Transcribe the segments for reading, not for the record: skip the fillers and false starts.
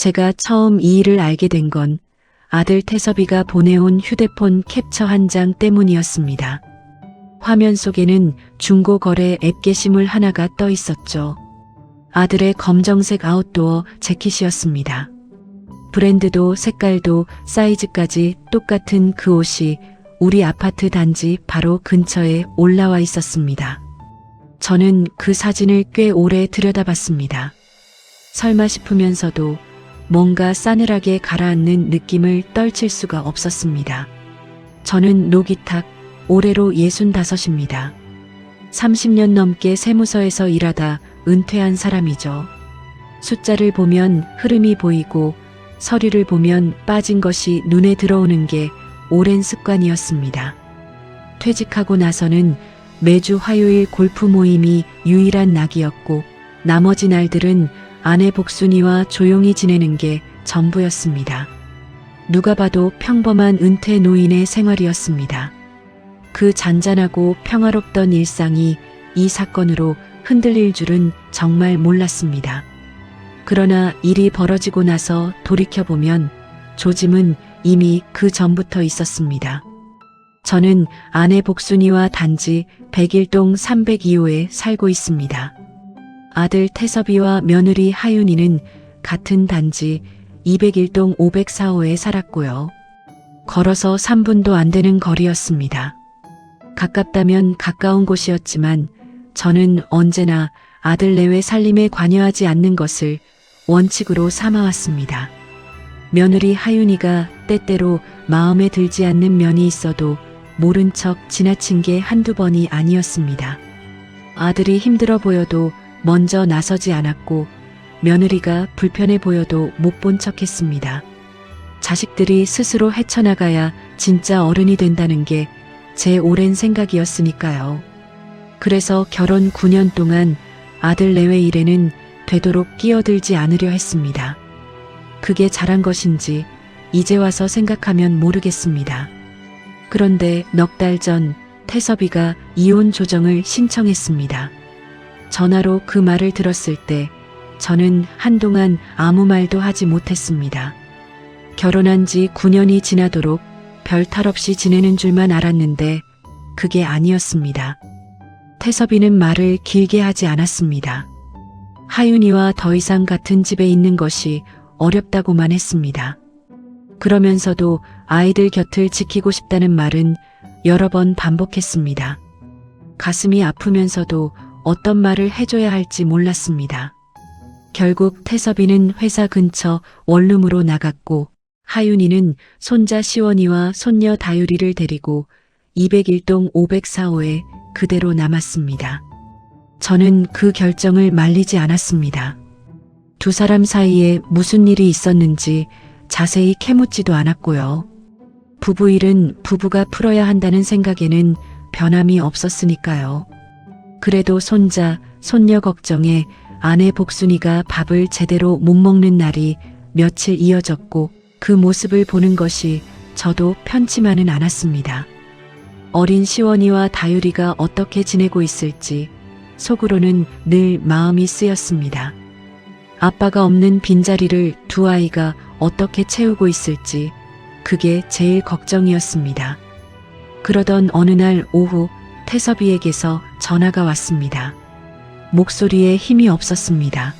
제가 처음 이 일을 알게 된 건 아들 태섭이가 보내온 휴대폰 캡처 한 장 때문이었습니다. 화면 속에는 중고거래 앱 게시물 하나가 떠 있었죠. 아들의 검정색 아웃도어 재킷이었습니다. 브랜드도 색깔도 사이즈까지 똑같은 그 옷이 우리 아파트 단지 바로 근처에 올라와 있었습니다. 저는 그 사진을 꽤 오래 들여다봤습니다. 설마 싶으면서도 뭔가 싸늘하게 가라앉는 느낌을 떨칠 수가 없었습니다. 저는 노기탁, 올해로 65입니다. 30년 넘게 세무서에서 일하다 은퇴한 사람이죠. 숫자를 보면 흐름이 보이고 서류를 보면 빠진 것이 눈에 들어오는 게 오랜 습관이었습니다. 퇴직하고 나서는 매주 화요일 골프 모임이 유일한 낙이었고 나머지 날들은 아내 복순이와 조용히 지내는 게 전부였습니다. 누가 봐도 평범한 은퇴 노인의 생활이었습니다. 그 잔잔하고 평화롭던 일상이 이 사건으로 흔들릴 줄은 정말 몰랐습니다. 그러나 일이 벌어지고 나서 돌이켜보면 조짐은 이미 그 전부터 있었습니다. 저는 아내 복순이와 단지 101동 302호에 살고 있습니다. 아들 태섭이와 며느리 하윤이는 같은 단지 201동 504호에 살았고요. 걸어서 3분도 안 되는 거리였습니다. 가깝다면 가까운 곳이었지만 저는 언제나 아들 내외 살림에 관여하지 않는 것을 원칙으로 삼아왔습니다. 며느리 하윤이가 때때로 마음에 들지 않는 면이 있어도 모른 척 지나친 게 한두 번이 아니었습니다. 아들이 힘들어 보여도 먼저 나서지 않았고 며느리가 불편해 보여도 못 본 척했습니다. 자식들이 스스로 헤쳐나가야 진짜 어른이 된다는 게 제 오랜 생각이었으니까요. 그래서 결혼 9년 동안 아들 내외 일에는 되도록 끼어들지 않으려 했습니다. 그게 잘한 것인지 이제 와서 생각하면 모르겠습니다. 그런데 넉 달 전 태섭이가 이혼 조정을 신청했습니다. 전화로 그 말을 들었을 때 저는 한동안 아무 말도 하지 못했습니다. 결혼한 지 9년이 지나도록 별 탈 없이 지내는 줄만 알았는데 그게 아니었습니다. 태섭이는 말을 길게 하지 않았습니다. 하윤이와 더 이상 같은 집에 있는 것이 어렵다고만 했습니다. 그러면서도 아이들 곁을 지키고 싶다는 말은 여러 번 반복했습니다. 가슴이 아프면서도 어떤 말을 해줘야 할지 몰랐습니다. 결국 태섭이는 회사 근처 원룸으로 나갔고 하윤이는 손자 시원이와 손녀 다유리를 데리고 201동 504호에 그대로 남았습니다. 저는 그 결정을 말리지 않았습니다. 두 사람 사이에 무슨 일이 있었는지 자세히 캐묻지도 않았고요. 부부 일은 부부가 풀어야 한다는 생각에는 변함이 없었으니까요. 그래도 손자, 손녀 걱정에 아내 복순이가 밥을 제대로 못 먹는 날이 며칠 이어졌고 그 모습을 보는 것이 저도 편치만은 않았습니다. 어린 시원이와 다유리가 어떻게 지내고 있을지 속으로는 늘 마음이 쓰였습니다. 아빠가 없는 빈자리를 두 아이가 어떻게 채우고 있을지 그게 제일 걱정이었습니다. 그러던 어느 날 오후 태섭이에게서 전화가 왔습니다. 목소리에 힘이 없었습니다.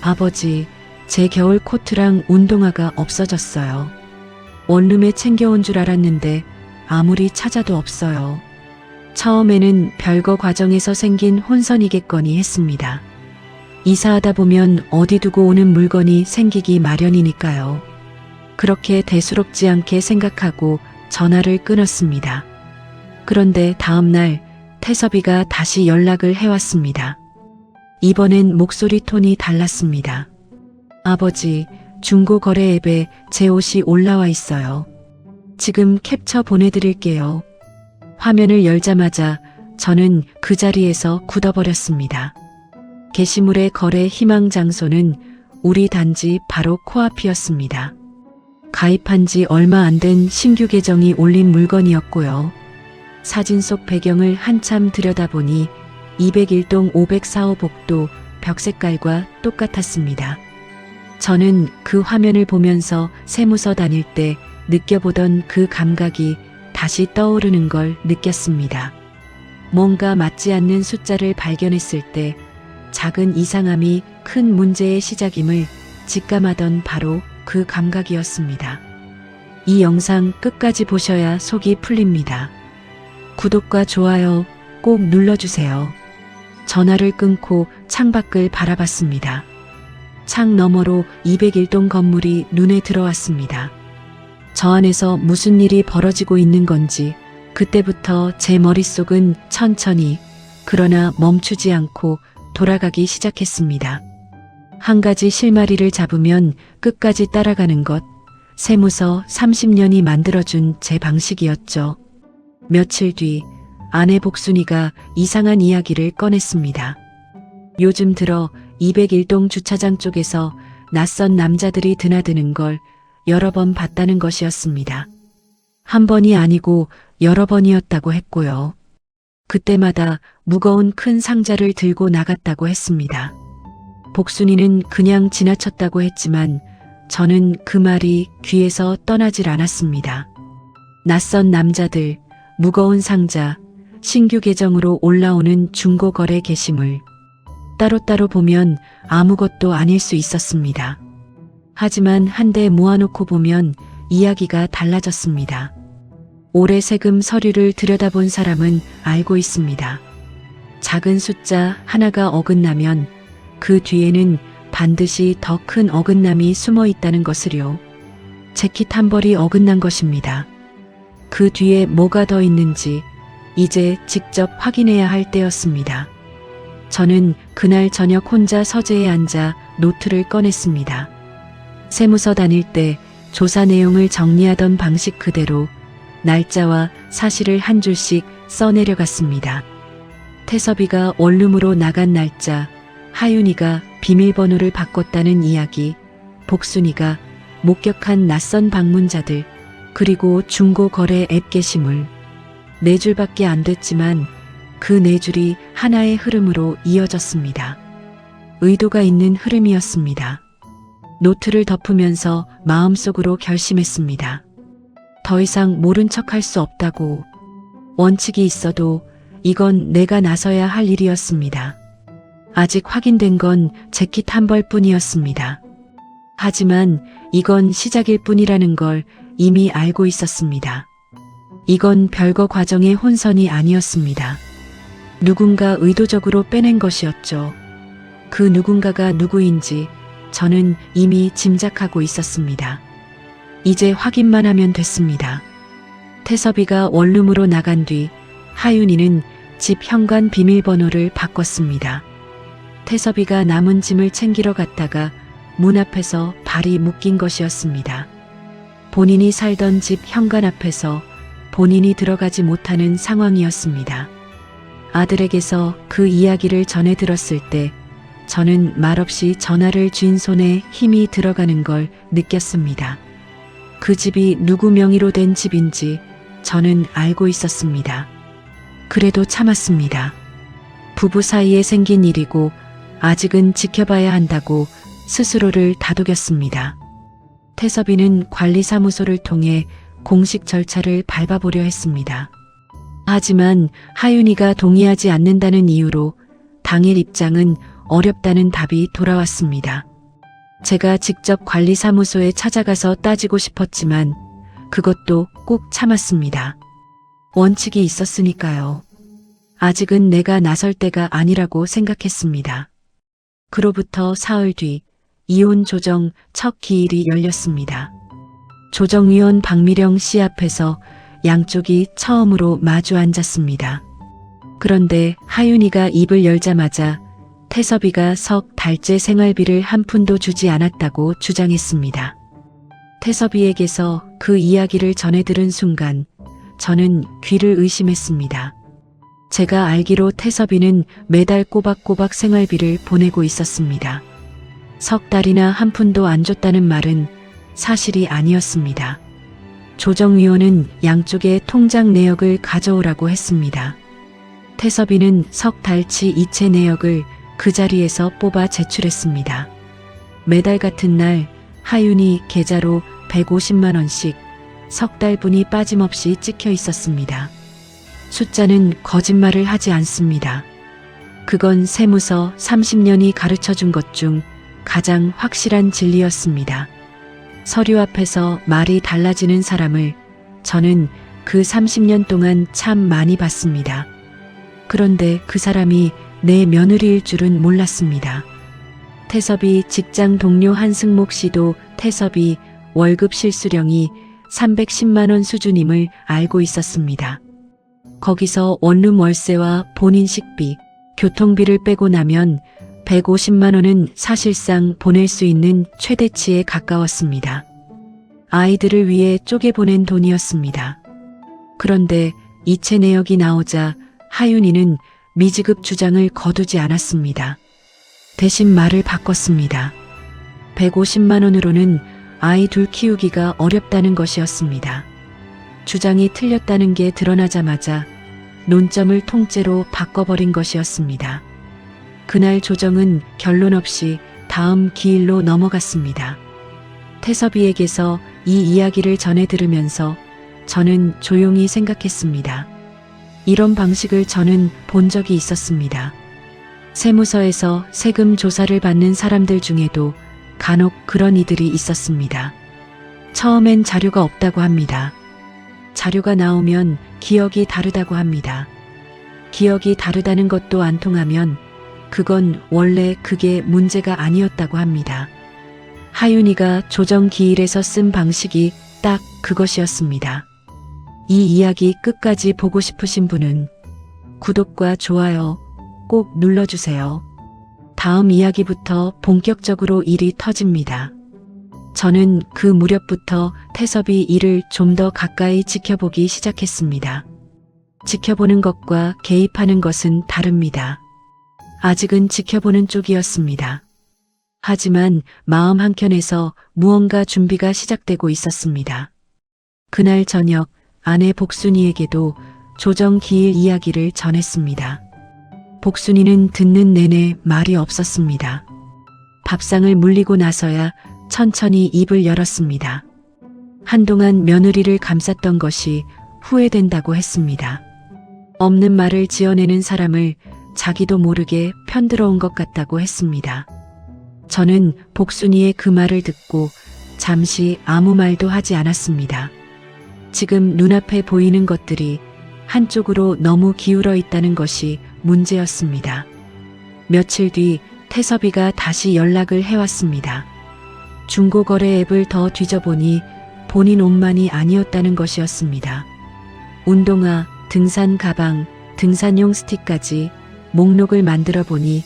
아버지, 제 겨울 코트랑 운동화가 없어졌어요. 원룸에 챙겨온 줄 알았는데 아무리 찾아도 없어요. 처음에는 별거 과정에서 생긴 혼선이겠거니 했습니다. 이사하다 보면 어디 두고 오는 물건이 생기기 마련이니까요. 그렇게 대수롭지 않게 생각하고 전화를 끊었습니다. 그런데 다음 날 태섭이가 다시 연락을 해왔습니다. 이번엔 목소리 톤이 달랐습니다. 아버지, 중고거래 앱에 제 옷이 올라와 있어요. 지금 캡처 보내드릴게요. 화면을 열자마자 저는 그 자리에서 굳어버렸습니다. 게시물의 거래 희망 장소는 우리 단지 바로 코앞이었습니다. 가입한 지 얼마 안 된 신규 계정이 올린 물건이었고요. 사진 속 배경을 한참 들여다보니 201동 504호 복도 벽 색깔과 똑같았습니다. 저는 그 화면을 보면서 세무서 다닐 때 느껴보던 그 감각이 다시 떠오르는 걸 느꼈습니다. 뭔가 맞지 않는 숫자를 발견했을 때 작은 이상함이 큰 문제의 시작임을 직감하던 바로 그 감각이었습니다. 이 영상 끝까지 보셔야 속이 풀립니다. 구독과 좋아요 꼭 눌러주세요. 전화를 끊고 창밖을 바라봤습니다. 창 너머로 201동 건물이 눈에 들어왔습니다. 저 안에서 무슨 일이 벌어지고 있는 건지 그때부터 제 머릿속은 천천히 그러나 멈추지 않고 돌아가기 시작했습니다. 한 가지 실마리를 잡으면 끝까지 따라가는 것, 세무서 30년이 만들어준 제 방식이었죠. 며칠 뒤 아내 복순이가 이상한 이야기를 꺼냈습니다. 요즘 들어 201동 주차장 쪽에서 낯선 남자들이 드나드는 걸 여러 번 봤다는 것이었습니다. 한 번이 아니고 여러 번이었다고 했고요. 그때마다 무거운 큰 상자를 들고 나갔다고 했습니다. 복순이는 그냥 지나쳤다고 했지만 저는 그 말이 귀에서 떠나질 않았습니다. 낯선 남자들, 무거운 상자, 신규 계정으로 올라오는 중고거래 게시물. 따로따로 보면 아무것도 아닐 수 있었습니다. 하지만 한데 모아놓고 보면 이야기가 달라졌습니다. 올해 세금 서류를 들여다본 사람은 알고 있습니다. 작은 숫자 하나가 어긋나면 그 뒤에는 반드시 더 큰 어긋남이 숨어 있다는 것을요. 재킷 한 벌이 어긋난 것입니다. 그 뒤에 뭐가 더 있는지 이제 직접 확인해야 할 때였습니다. 저는 그날 저녁 혼자 서재에 앉아 노트를 꺼냈습니다. 세무서 다닐 때 조사 내용을 정리하던 방식 그대로 날짜와 사실을 한 줄씩 써내려갔습니다. 태섭이가 원룸으로 나간 날짜, 하윤이가 비밀번호를 바꿨다는 이야기, 복순이가 목격한 낯선 방문자들, 그리고 중고거래 앱 게시물. 4줄밖에 안 됐지만 그 4줄이 하나의 흐름으로 이어졌습니다. 의도가 있는 흐름이었습니다. 노트를 덮으면서 마음속으로 결심했습니다. 더 이상 모른 척할 수 없다고. 원칙이 있어도 이건 내가 나서야 할 일이었습니다. 아직 확인된 건 재킷 한 벌뿐이었습니다. 하지만 이건 시작일 뿐이라는 걸 이미 알고 있었습니다. 이건 별거 과정의 혼선이 아니었습니다. 누군가 의도적으로 빼낸 것이었죠. 그 누군가가 누구인지 저는 이미 짐작하고 있었습니다. 이제 확인만 하면 됐습니다. 태섭이가 원룸으로 나간 뒤 하윤이는 집 현관 비밀번호를 바꿨습니다. 태섭이가 남은 짐을 챙기러 갔다가 문 앞에서 발이 묶인 것이었습니다. 본인이 살던 집 현관 앞에서 본인이 들어가지 못하는 상황이었습니다. 아들에게서 그 이야기를 전해 들었을 때 저는 말없이 전화를 쥔 손에 힘이 들어가는 걸 느꼈습니다. 그 집이 누구 명의로 된 집인지 저는 알고 있었습니다. 그래도 참았습니다. 부부 사이에 생긴 일이고 아직은 지켜봐야 한다고 스스로를 다독였습니다. 태섭이는 관리사무소를 통해 공식 절차를 밟아보려 했습니다. 하지만 하윤이가 동의하지 않는다는 이유로 당일 입장은 어렵다는 답이 돌아왔습니다. 제가 직접 관리사무소에 찾아가서 따지고 싶었지만 그것도 꼭 참았습니다. 원칙이 있었으니까요. 아직은 내가 나설 때가 아니라고 생각했습니다. 그로부터 사흘 뒤 이혼 조정 첫 기일이 열렸습니다. 조정위원 박미령 씨 앞에서 양쪽이 처음으로 마주 앉았습니다. 그런데 하윤이가 입을 열자마자 태섭이가 석 달째 생활비를 한 푼도 주지 않았다고 주장했습니다. 태섭이에게서 그 이야기를 전해 들은 순간 저는 귀를 의심했습니다. 제가 알기로 태섭이는 매달 꼬박꼬박 생활비를 보내고 있었습니다. 석 달이나 한 푼도 안 줬다는 말은 사실이 아니었습니다. 조정위원은 양쪽의 통장 내역을 가져오라고 했습니다. 태섭이는 석 달치 이체 내역을 그 자리에서 뽑아 제출했습니다. 매달 같은 날 하윤이 계좌로 150만 원씩 석 달분이 빠짐없이 찍혀 있었습니다. 숫자는 거짓말을 하지 않습니다. 그건 세무서 30년이 가르쳐 준 것 중 가장 확실한 진리였습니다. 서류 앞에서 말이 달라지는 사람을 저는 그 30년 동안 참 많이 봤습니다. 그런데 그 사람이 내 며느리일 줄은 몰랐습니다. 태섭이 직장 동료 한승목 씨도 태섭이 월급 실수령이 310만 원 수준임을 알고 있었습니다. 거기서 원룸 월세와 본인 식비, 교통비를 빼고 나면 150만 원은 사실상 보낼 수 있는 최대치에 가까웠습니다. 아이들을 위해 쪼개보낸 돈이었습니다. 그런데 이체 내역이 나오자 하윤이는 미지급 주장을 거두지 않았습니다. 대신 말을 바꿨습니다. 150만 원으로는 아이 둘 키우기가 어렵다는 것이었습니다. 주장이 틀렸다는 게 드러나자마자 논점을 통째로 바꿔버린 것이었습니다. 그날 조정은 결론 없이 다음 기일로 넘어갔습니다. 태섭이에게서 이 이야기를 전해 들으면서 저는 조용히 생각했습니다. 이런 방식을 저는 본 적이 있었습니다. 세무서에서 세금 조사를 받는 사람들 중에도 간혹 그런 이들이 있었습니다. 처음엔 자료가 없다고 합니다. 자료가 나오면 기억이 다르다고 합니다. 기억이 다르다는 것도 안 통하면 그건 원래 그게 문제가 아니었다고 합니다. 하윤이가 조정 기일에서 쓴 방식이 딱 그것이었습니다. 이 이야기 끝까지 보고 싶으신 분은 구독과 좋아요 꼭 눌러주세요. 다음 이야기부터 본격적으로 일이 터집니다. 저는 그 무렵부터 태섭이 일을 좀 더 가까이 지켜보기 시작했습니다. 지켜보는 것과 개입하는 것은 다릅니다. 아직은 지켜보는 쪽이었습니다. 하지만 마음 한켠에서 무언가 준비가 시작되고 있었습니다. 그날 저녁 아내 복순이에게도 조정 기일 이야기를 전했습니다. 복순이는 듣는 내내 말이 없었습니다. 밥상을 물리고 나서야 천천히 입을 열었습니다. 한동안 며느리를 감쌌던 것이 후회된다고 했습니다. 없는 말을 지어내는 사람을 자기도 모르게 편들어온 것 같다고 했습니다. 저는 복순이의 그 말을 듣고 잠시 아무 말도 하지 않았습니다. 지금 눈앞에 보이는 것들이 한쪽으로 너무 기울어 있다는 것이 문제였습니다. 며칠 뒤 태섭이가 다시 연락을 해왔습니다. 중고거래 앱을 더 뒤져보니 본인 옷만이 아니었다는 것이었습니다. 운동화, 등산 가방, 등산용 스틱까지 목록을 만들어 보니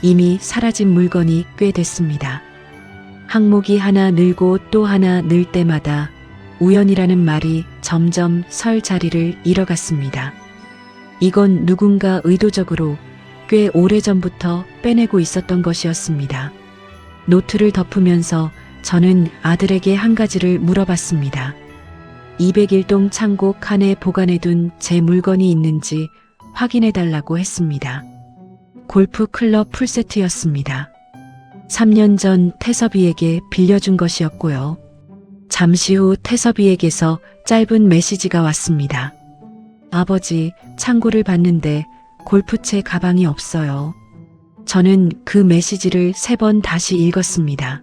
이미 사라진 물건이 꽤 됐습니다. 항목이 하나 늘고 또 하나 늘 때마다 우연이라는 말이 점점 설 자리를 잃어갔습니다. 이건 누군가 의도적으로 꽤 오래전부터 빼내고 있었던 것이었습니다. 노트를 덮으면서 저는 아들에게 한 가지를 물어봤습니다. 201동 창고 칸에 보관해둔 제 물건이 있는지 확인해달라고 했습니다. 골프 클럽 풀세트였습니다. 3년 전 태섭이에게 빌려준 것이었고요. 잠시 후 태섭이에게서 짧은 메시지가 왔습니다. 아버지, 창고를 봤는데 골프채 가방이 없어요. 저는 그 메시지를 3번 다시 읽었습니다.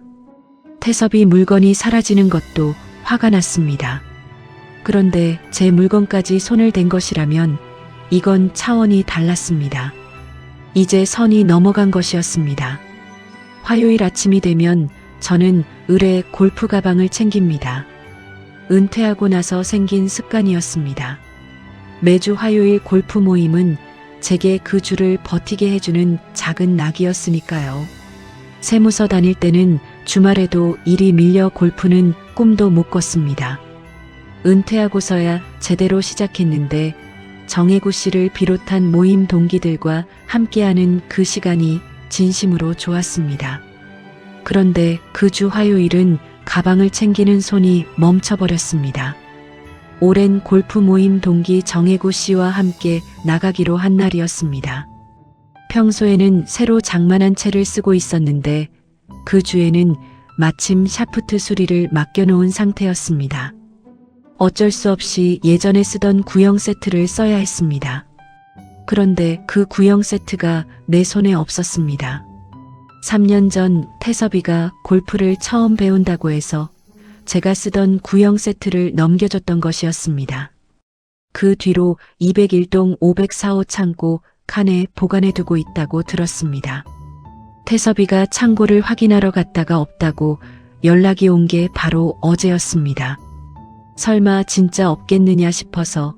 태섭이 물건이 사라지는 것도 화가 났습니다. 그런데 제 물건까지 손을 댄 것이라면 이건 차원이 달랐습니다. 이제 선이 넘어간 것이었습니다. 화요일 아침이 되면 저는 을에 골프 가방을 챙깁니다. 은퇴하고 나서 생긴 습관이었습니다. 매주 화요일 골프 모임은 제게 그 주를 버티게 해주는 작은 낙이었으니까요. 세무서 다닐 때는 주말에도 일이 밀려 골프는 꿈도 못 꿨습니다. 은퇴하고서야 제대로 시작했는데 정혜구 씨를 비롯한 모임 동기들과 함께하는 그 시간이 진심으로 좋았습니다. 그런데 그 주 화요일은 가방을 챙기는 손이 멈춰버렸습니다. 오랜 골프 모임 동기 정혜구 씨와 함께 나가기로 한 날이었습니다. 평소에는 새로 장만한 채를 쓰고 있었는데 그 주에는 마침 샤프트 수리를 맡겨놓은 상태였습니다. 어쩔 수 없이 예전에 쓰던 구형 세트를 써야 했습니다. 그런데 그 구형 세트가 내 손에 없었습니다. 3년 전 태섭이가 골프를 처음 배운다고 해서 제가 쓰던 구형 세트를 넘겨줬던 것이었습니다. 그 뒤로 201동 504호 창고 칸에 보관해 두고 있다고 들었습니다. 태섭이가 창고를 확인하러 갔다가 없다고 연락이 온 게 바로 어제였습니다. 설마 진짜 없겠느냐 싶어서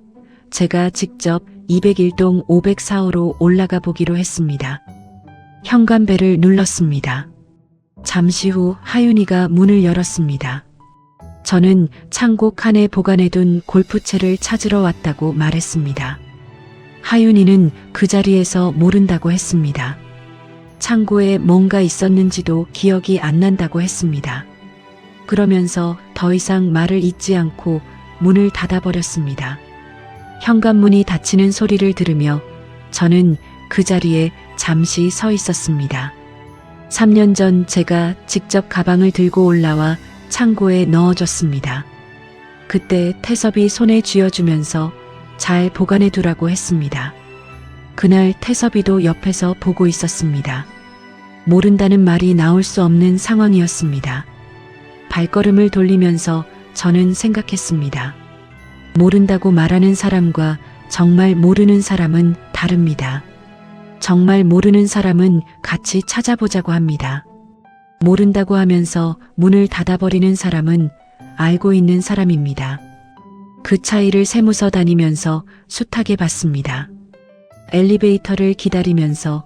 제가 직접 201동 504호로 올라가 보기로 했습니다. 현관벨을 눌렀습니다. 잠시 후 하윤이가 문을 열었습니다. 저는 창고 칸에 보관해둔 골프채를 찾으러 왔다고 말했습니다. 하윤이는 그 자리에서 모른다고 했습니다. 창고에 뭔가 있었는지도 기억이 안 난다고 했습니다. 그러면서 더 이상 말을 잇지 않고 문을 닫아버렸습니다. 현관문이 닫히는 소리를 들으며 저는 그 자리에 잠시 서 있었습니다. 3년 전 제가 직접 가방을 들고 올라와 창고에 넣어줬습니다. 그때 태섭이 손에 쥐어주면서 잘 보관해 두라고 했습니다. 그날 태섭이도 옆에서 보고 있었습니다. 모른다는 말이 나올 수 없는 상황이었습니다. 발걸음을 돌리면서 저는 생각했습니다. 모른다고 말하는 사람과 정말 모르는 사람은 다릅니다. 정말 모르는 사람은 같이 찾아보자고 합니다. 모른다고 하면서 문을 닫아버리는 사람은 알고 있는 사람입니다. 그 차이를 세무서 다니면서 숱하게 봤습니다. 엘리베이터를 기다리면서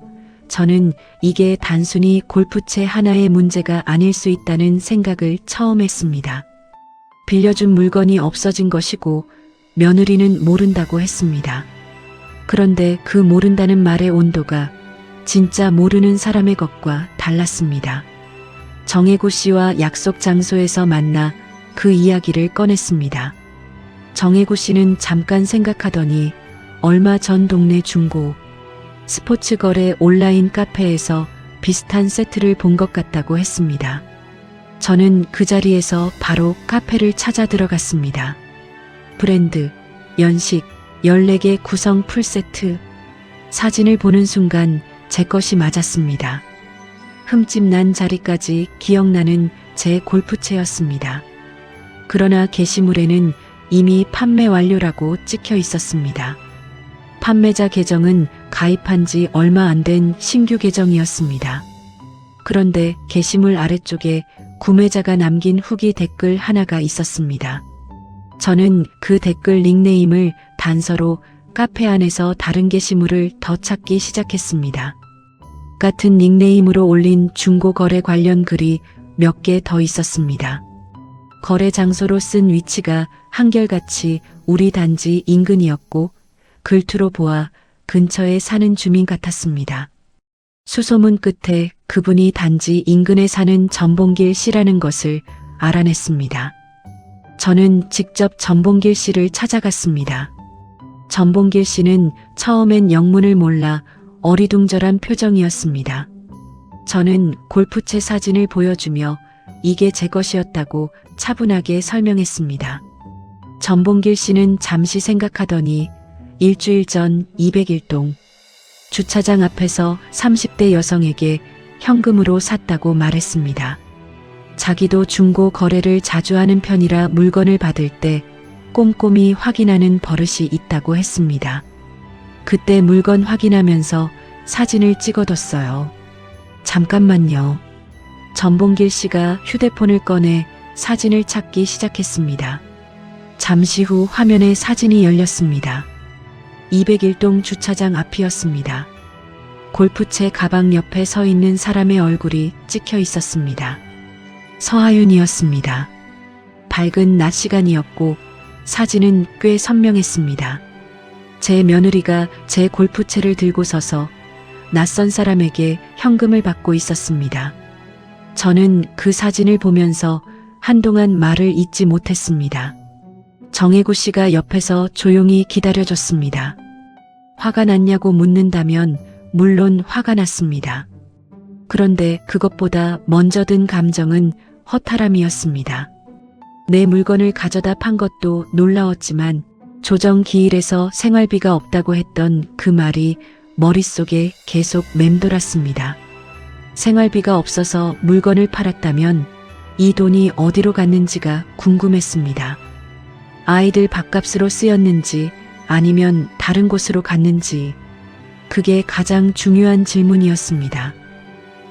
저는 이게 단순히 골프채 하나의 문제가 아닐 수 있다는 생각을 처음 했습니다. 빌려준 물건이 없어진 것이고 며느리는 모른다고 했습니다. 그런데 그 모른다는 말의 온도가 진짜 모르는 사람의 것과 달랐습니다. 정혜구 씨와 약속 장소에서 만나 그 이야기를 꺼냈습니다. 정혜구 씨는 잠깐 생각하더니 얼마 전 동네 중고 스포츠 거래 온라인 카페에서 비슷한 세트를 본 것 같다고 했습니다. 저는 그 자리에서 바로 카페를 찾아 들어갔습니다. 브랜드, 연식, 14개 구성 풀세트. 사진을 보는 순간 제 것이 맞았습니다. 흠집 난 자리까지 기억나는 제 골프채였습니다. 그러나 게시물에는 이미 판매 완료라고 찍혀 있었습니다. 판매자 계정은 가입한 지 얼마 안 된 신규 계정이었습니다. 그런데 게시물 아래쪽에 구매자가 남긴 후기 댓글 하나가 있었습니다. 저는 그 댓글 닉네임을 단서로 카페 안에서 다른 게시물을 더 찾기 시작했습니다. 같은 닉네임으로 올린 중고 거래 관련 글이 몇 개 더 있었습니다. 거래 장소로 쓴 위치가 한결같이 우리 단지 인근이었고 글투로 보아 근처에 사는 주민 같았습니다. 수소문 끝에 그분이 단지 인근에 사는 전봉길 씨라는 것을 알아냈습니다. 저는 직접 전봉길 씨를 찾아갔습니다. 전봉길 씨는 처음엔 영문을 몰라 어리둥절한 표정이었습니다. 저는 골프채 사진을 보여주며 이게 제 것이었다고 차분하게 설명했습니다. 전봉길 씨는 잠시 생각하더니 일주일 전 201동 주차장 앞에서 30대 여성에게 현금으로 샀다고 말했습니다. 자기도 중고 거래를 자주 하는 편이라 물건을 받을 때 꼼꼼히 확인하는 버릇이 있다고 했습니다. 그때 물건 확인하면서 사진을 찍어뒀어요. 잠깐만요. 전봉길 씨가 휴대폰을 꺼내 사진을 찾기 시작했습니다. 잠시 후 화면에 사진이 열렸습니다. 201동 주차장 앞이었습니다. 골프채 가방 옆에 서 있는 사람의 얼굴이 찍혀 있었습니다. 서하윤이었습니다. 밝은 낮 시간이었고 사진은 꽤 선명했습니다. 제 며느리가 제 골프채를 들고 서서 낯선 사람에게 현금을 받고 있었습니다. 저는 그 사진을 보면서 한동안 말을 잇지 못했습니다. 정혜구 씨가 옆에서 조용히 기다려줬습니다. 화가 났냐고 묻는다면 물론 화가 났습니다. 그런데 그것보다 먼저 든 감정은 허탈함이었습니다. 내 물건을 가져다 판 것도 놀라웠지만 조정 기일에서 생활비가 없다고 했던 그 말이 머릿속에 계속 맴돌았습니다. 생활비가 없어서 물건을 팔았다면 이 돈이 어디로 갔는지가 궁금했습니다. 아이들 밥값으로 쓰였는지 아니면 다른 곳으로 갔는지 그게 가장 중요한 질문이었습니다.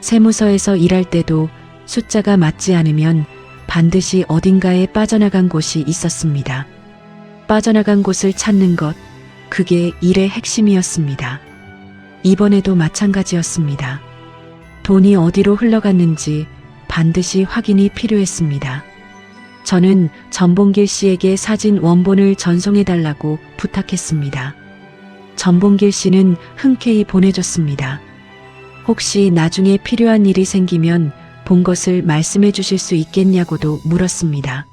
세무서에서 일할 때도 숫자가 맞지 않으면 반드시 어딘가에 빠져나간 곳이 있었습니다. 빠져나간 곳을 찾는 것, 그게 일의 핵심이었습니다. 이번에도 마찬가지였습니다. 돈이 어디로 흘러갔는지 반드시 확인이 필요했습니다. 저는 전봉길 씨에게 사진 원본을 전송해달라고 부탁했습니다. 전봉길 씨는 흔쾌히 보내줬습니다. 혹시 나중에 필요한 일이 생기면 본 것을 말씀해 주실 수 있겠냐고도 물었습니다.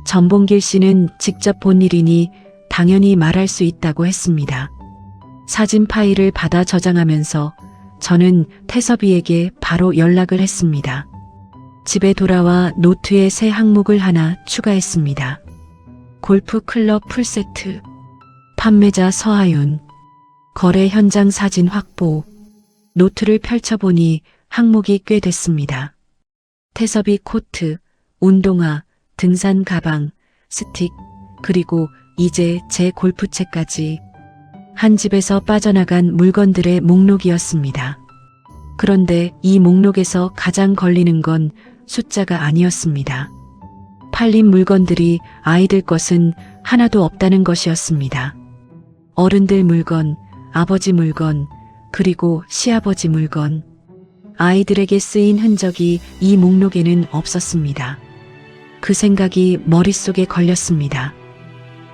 전봉길 씨는 직접 본 일이니 당연히 말할 수 있다고 했습니다. 사진 파일을 받아 저장하면서 저는 태섭이에게 바로 연락을 했습니다. 집에 돌아와 노트에 새 항목을 하나 추가했습니다. 골프 클럽 풀세트, 판매자 서하윤, 거래 현장 사진 확보. 노트를 펼쳐보니 항목이 꽤 됐습니다. 태섭이 코트, 운동화, 등산 가방, 스틱, 그리고 이제 제 골프채까지 한 집에서 빠져나간 물건들의 목록이었습니다. 그런데 이 목록에서 가장 걸리는 건 숫자가 아니었습니다. 팔린 물건들이 아이들 것은 하나도 없다는 것이었습니다. 어른들 물건, 아버지 물건, 그리고 시아버지 물건. 아이들에게 쓰인 흔적이 이 목록에는 없었습니다. 그 생각이 머릿속에 걸렸습니다.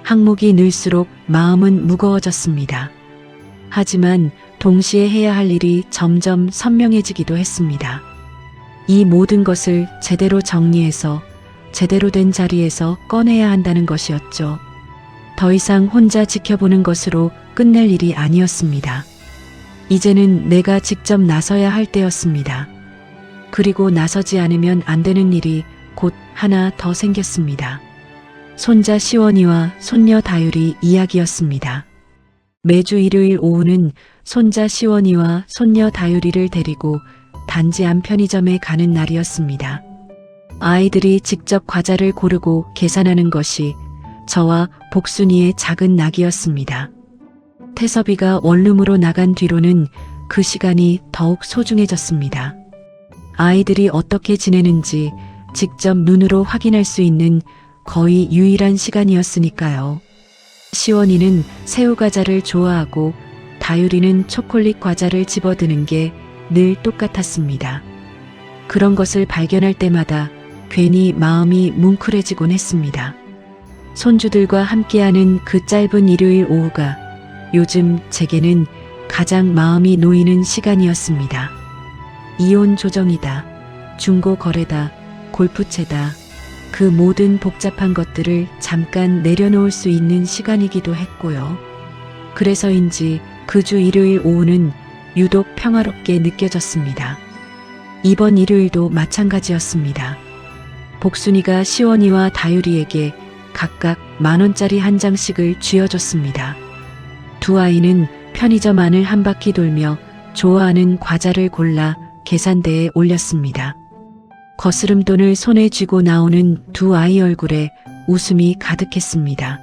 항목이 늘수록 마음은 무거워졌습니다. 하지만 동시에 해야 할 일이 점점 선명해지기도 했습니다. 이 모든 것을 제대로 정리해서 제대로 된 자리에서 꺼내야 한다는 것이었죠. 더 이상 혼자 지켜보는 것으로 끝낼 일이 아니었습니다. 이제는 내가 직접 나서야 할 때였습니다. 그리고 나서지 않으면 안 되는 일이 곧 하나 더 생겼습니다. 손자 시원이와 손녀 다율이 이야기였습니다. 매주 일요일 오후는 손자 시원이와 손녀 다율이를 데리고 단지 안 편의점에 가는 날이었습니다. 아이들이 직접 과자를 고르고 계산하는 것이 저와 복순이의 작은 낙이었습니다. 태섭이가 원룸으로 나간 뒤로는 그 시간이 더욱 소중해졌습니다. 아이들이 어떻게 지내는지 직접 눈으로 확인할 수 있는 거의 유일한 시간이었으니까요. 시원이는 새우과자를 좋아하고 다율이는 초콜릿 과자를 집어드는 게 늘 똑같았습니다. 그런 것을 발견할 때마다 괜히 마음이 뭉클해지곤 했습니다. 손주들과 함께하는 그 짧은 일요일 오후가 요즘 제게는 가장 마음이 놓이는 시간이었습니다. 이혼 조정이다, 중고 거래다, 골프채다, 그 모든 복잡한 것들을 잠깐 내려놓을 수 있는 시간이기도 했고요. 그래서인지 그 주 일요일 오후는 유독 평화롭게 느껴졌습니다. 이번 일요일도 마찬가지였습니다. 복순이가 시원이와 다율이에게 각각 10,000원짜리 한 장씩을 쥐어줬습니다. 두 아이는 편의점 안을 한 바퀴 돌며 좋아하는 과자를 골라 계산대에 올렸습니다. 거스름 돈을 손에 쥐고 나오는 두 아이 얼굴에 웃음이 가득했습니다.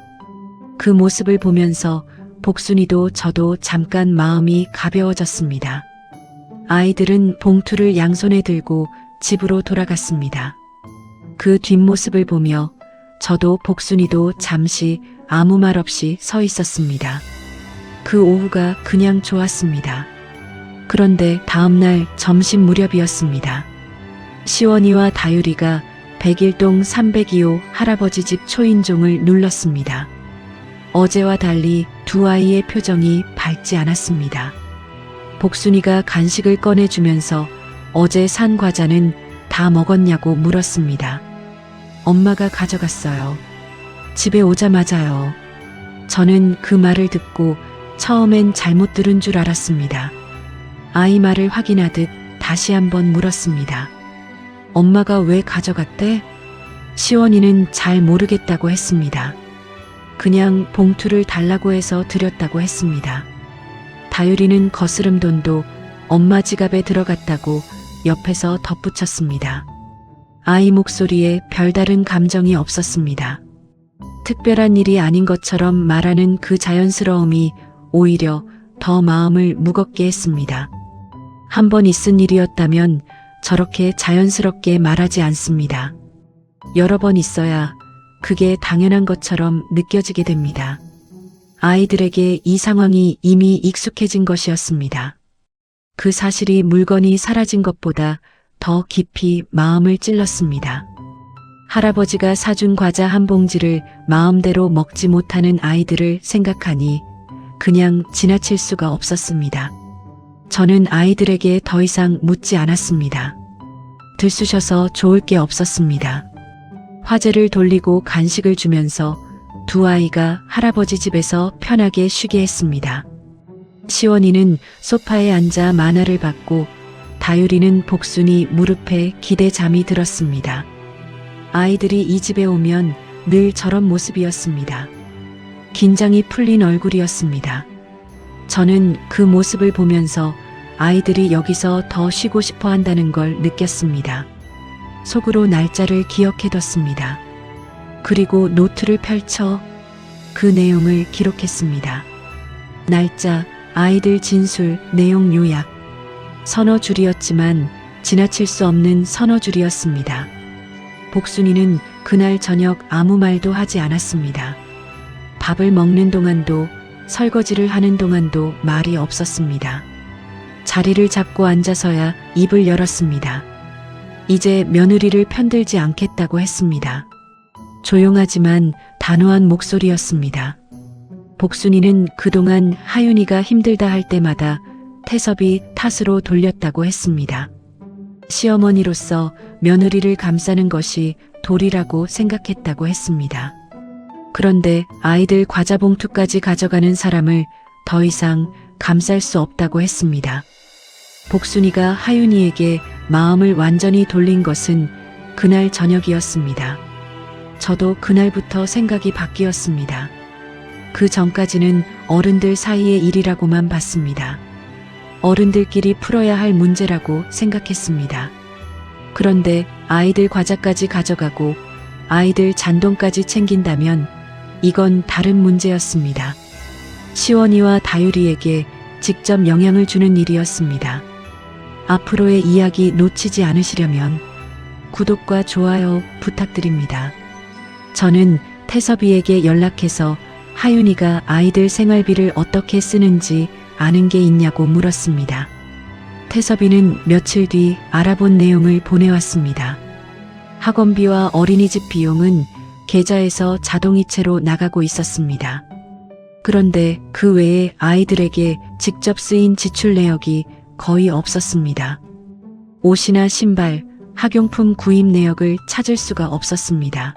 그 모습을 보면서 복순이도 저도 잠깐 마음이 가벼워졌습니다. 아이들은 봉투를 양손에 들고 집으로 돌아갔습니다. 그 뒷모습을 보며 저도 복순이도 잠시 아무 말 없이 서 있었습니다. 그 오후가 그냥 좋았습니다. 그런데 다음날 점심 무렵이었습니다. 시원이와 다율이가 101동 302호 할아버지 집 초인종을 눌렀습니다. 어제와 달리 두 아이의 표정이 밝지 않았습니다. 복순이가 간식을 꺼내주면서 어제 산 과자는 다 먹었냐고 물었습니다. 엄마가 가져갔어요. 집에 오자마자요. 저는 그 말을 듣고 처음엔 잘못 들은 줄 알았습니다. 아이 말을 확인하듯 다시 한번 물었습니다. 엄마가 왜 가져갔대? 시원이는 잘 모르겠다고 했습니다. 그냥 봉투를 달라고 해서 드렸다고 했습니다. 다율이는 거스름 돈도 엄마 지갑에 들어갔다고 옆에서 덧붙였습니다. 아이 목소리에 별다른 감정이 없었습니다. 특별한 일이 아닌 것처럼 말하는 그 자연스러움이 오히려 더 마음을 무겁게 했습니다. 한 번 있은 일이었다면 저렇게 자연스럽게 말하지 않습니다. 여러 번 있어야 그게 당연한 것처럼 느껴지게 됩니다. 아이들에게 이 상황이 이미 익숙해진 것이었습니다. 그 사실이 물건이 사라진 것보다 더 깊이 마음을 찔렀습니다. 할아버지가 사준 과자 한 봉지를 마음대로 먹지 못하는 아이들을 생각하니 그냥 지나칠 수가 없었습니다. 저는 아이들에게 더 이상 묻지 않았습니다. 들쑤셔서 좋을 게 없었습니다. 화제를 돌리고 간식을 주면서 두 아이가 할아버지 집에서 편하게 쉬게 했습니다. 시원이는 소파에 앉아 만화를 봤고 다율이는 복순이 무릎에 기대 잠이 들었습니다. 아이들이 이 집에 오면 늘 저런 모습이었습니다. 긴장이 풀린 얼굴이었습니다. 저는 그 모습을 보면서 아이들이 여기서 더 쉬고 싶어 한다는 걸 느꼈습니다. 속으로 날짜를 기억해뒀습니다. 그리고 노트를 펼쳐 그 내용을 기록했습니다. 날짜, 아이들 진술, 내용 요약. 서너 줄이었지만 지나칠 수 없는 서너 줄이었습니다. 복순이는 그날 저녁 아무 말도 하지 않았습니다. 밥을 먹는 동안도 설거지를 하는 동안도 말이 없었습니다. 자리를 잡고 앉아서야 입을 열었습니다. 이제 며느리를 편들지 않겠다고 했습니다. 조용하지만 단호한 목소리였습니다. 복순이는 그동안 하윤이가 힘들다 할 때마다 태섭이 탓으로 돌렸다고 했습니다. 시어머니로서 며느리를 감싸는 것이 도리라고 생각했다고 했습니다. 그런데 아이들 과자 봉투까지 가져가는 사람을 더 이상 감쌀 수 없다고 했습니다. 복순이가 하윤이에게 마음을 완전히 돌린 것은 그날 저녁이었습니다. 저도 그날부터 생각이 바뀌었습니다. 그 전까지는 어른들 사이의 일이라고만 봤습니다. 어른들끼리 풀어야 할 문제라고 생각했습니다. 그런데 아이들 과자까지 가져가고 아이들 잔돈까지 챙긴다면 이건 다른 문제였습니다. 시원이와 다율이에게 직접 영향을 주는 일이었습니다. 앞으로의 이야기 놓치지 않으시려면 구독과 좋아요 부탁드립니다. 저는 태섭이에게 연락해서 하윤이가 아이들 생활비를 어떻게 쓰는지 아는 게 있냐고 물었습니다. 태섭이는 며칠 뒤 알아본 내용을 보내왔습니다. 학원비와 어린이집 비용은 계좌에서 자동이체로 나가고 있었습니다. 그런데 그 외에 아이들에게 직접 쓰인 지출 내역이 거의 없었습니다. 옷이나 신발, 학용품 구입 내역을 찾을 수가 없었습니다.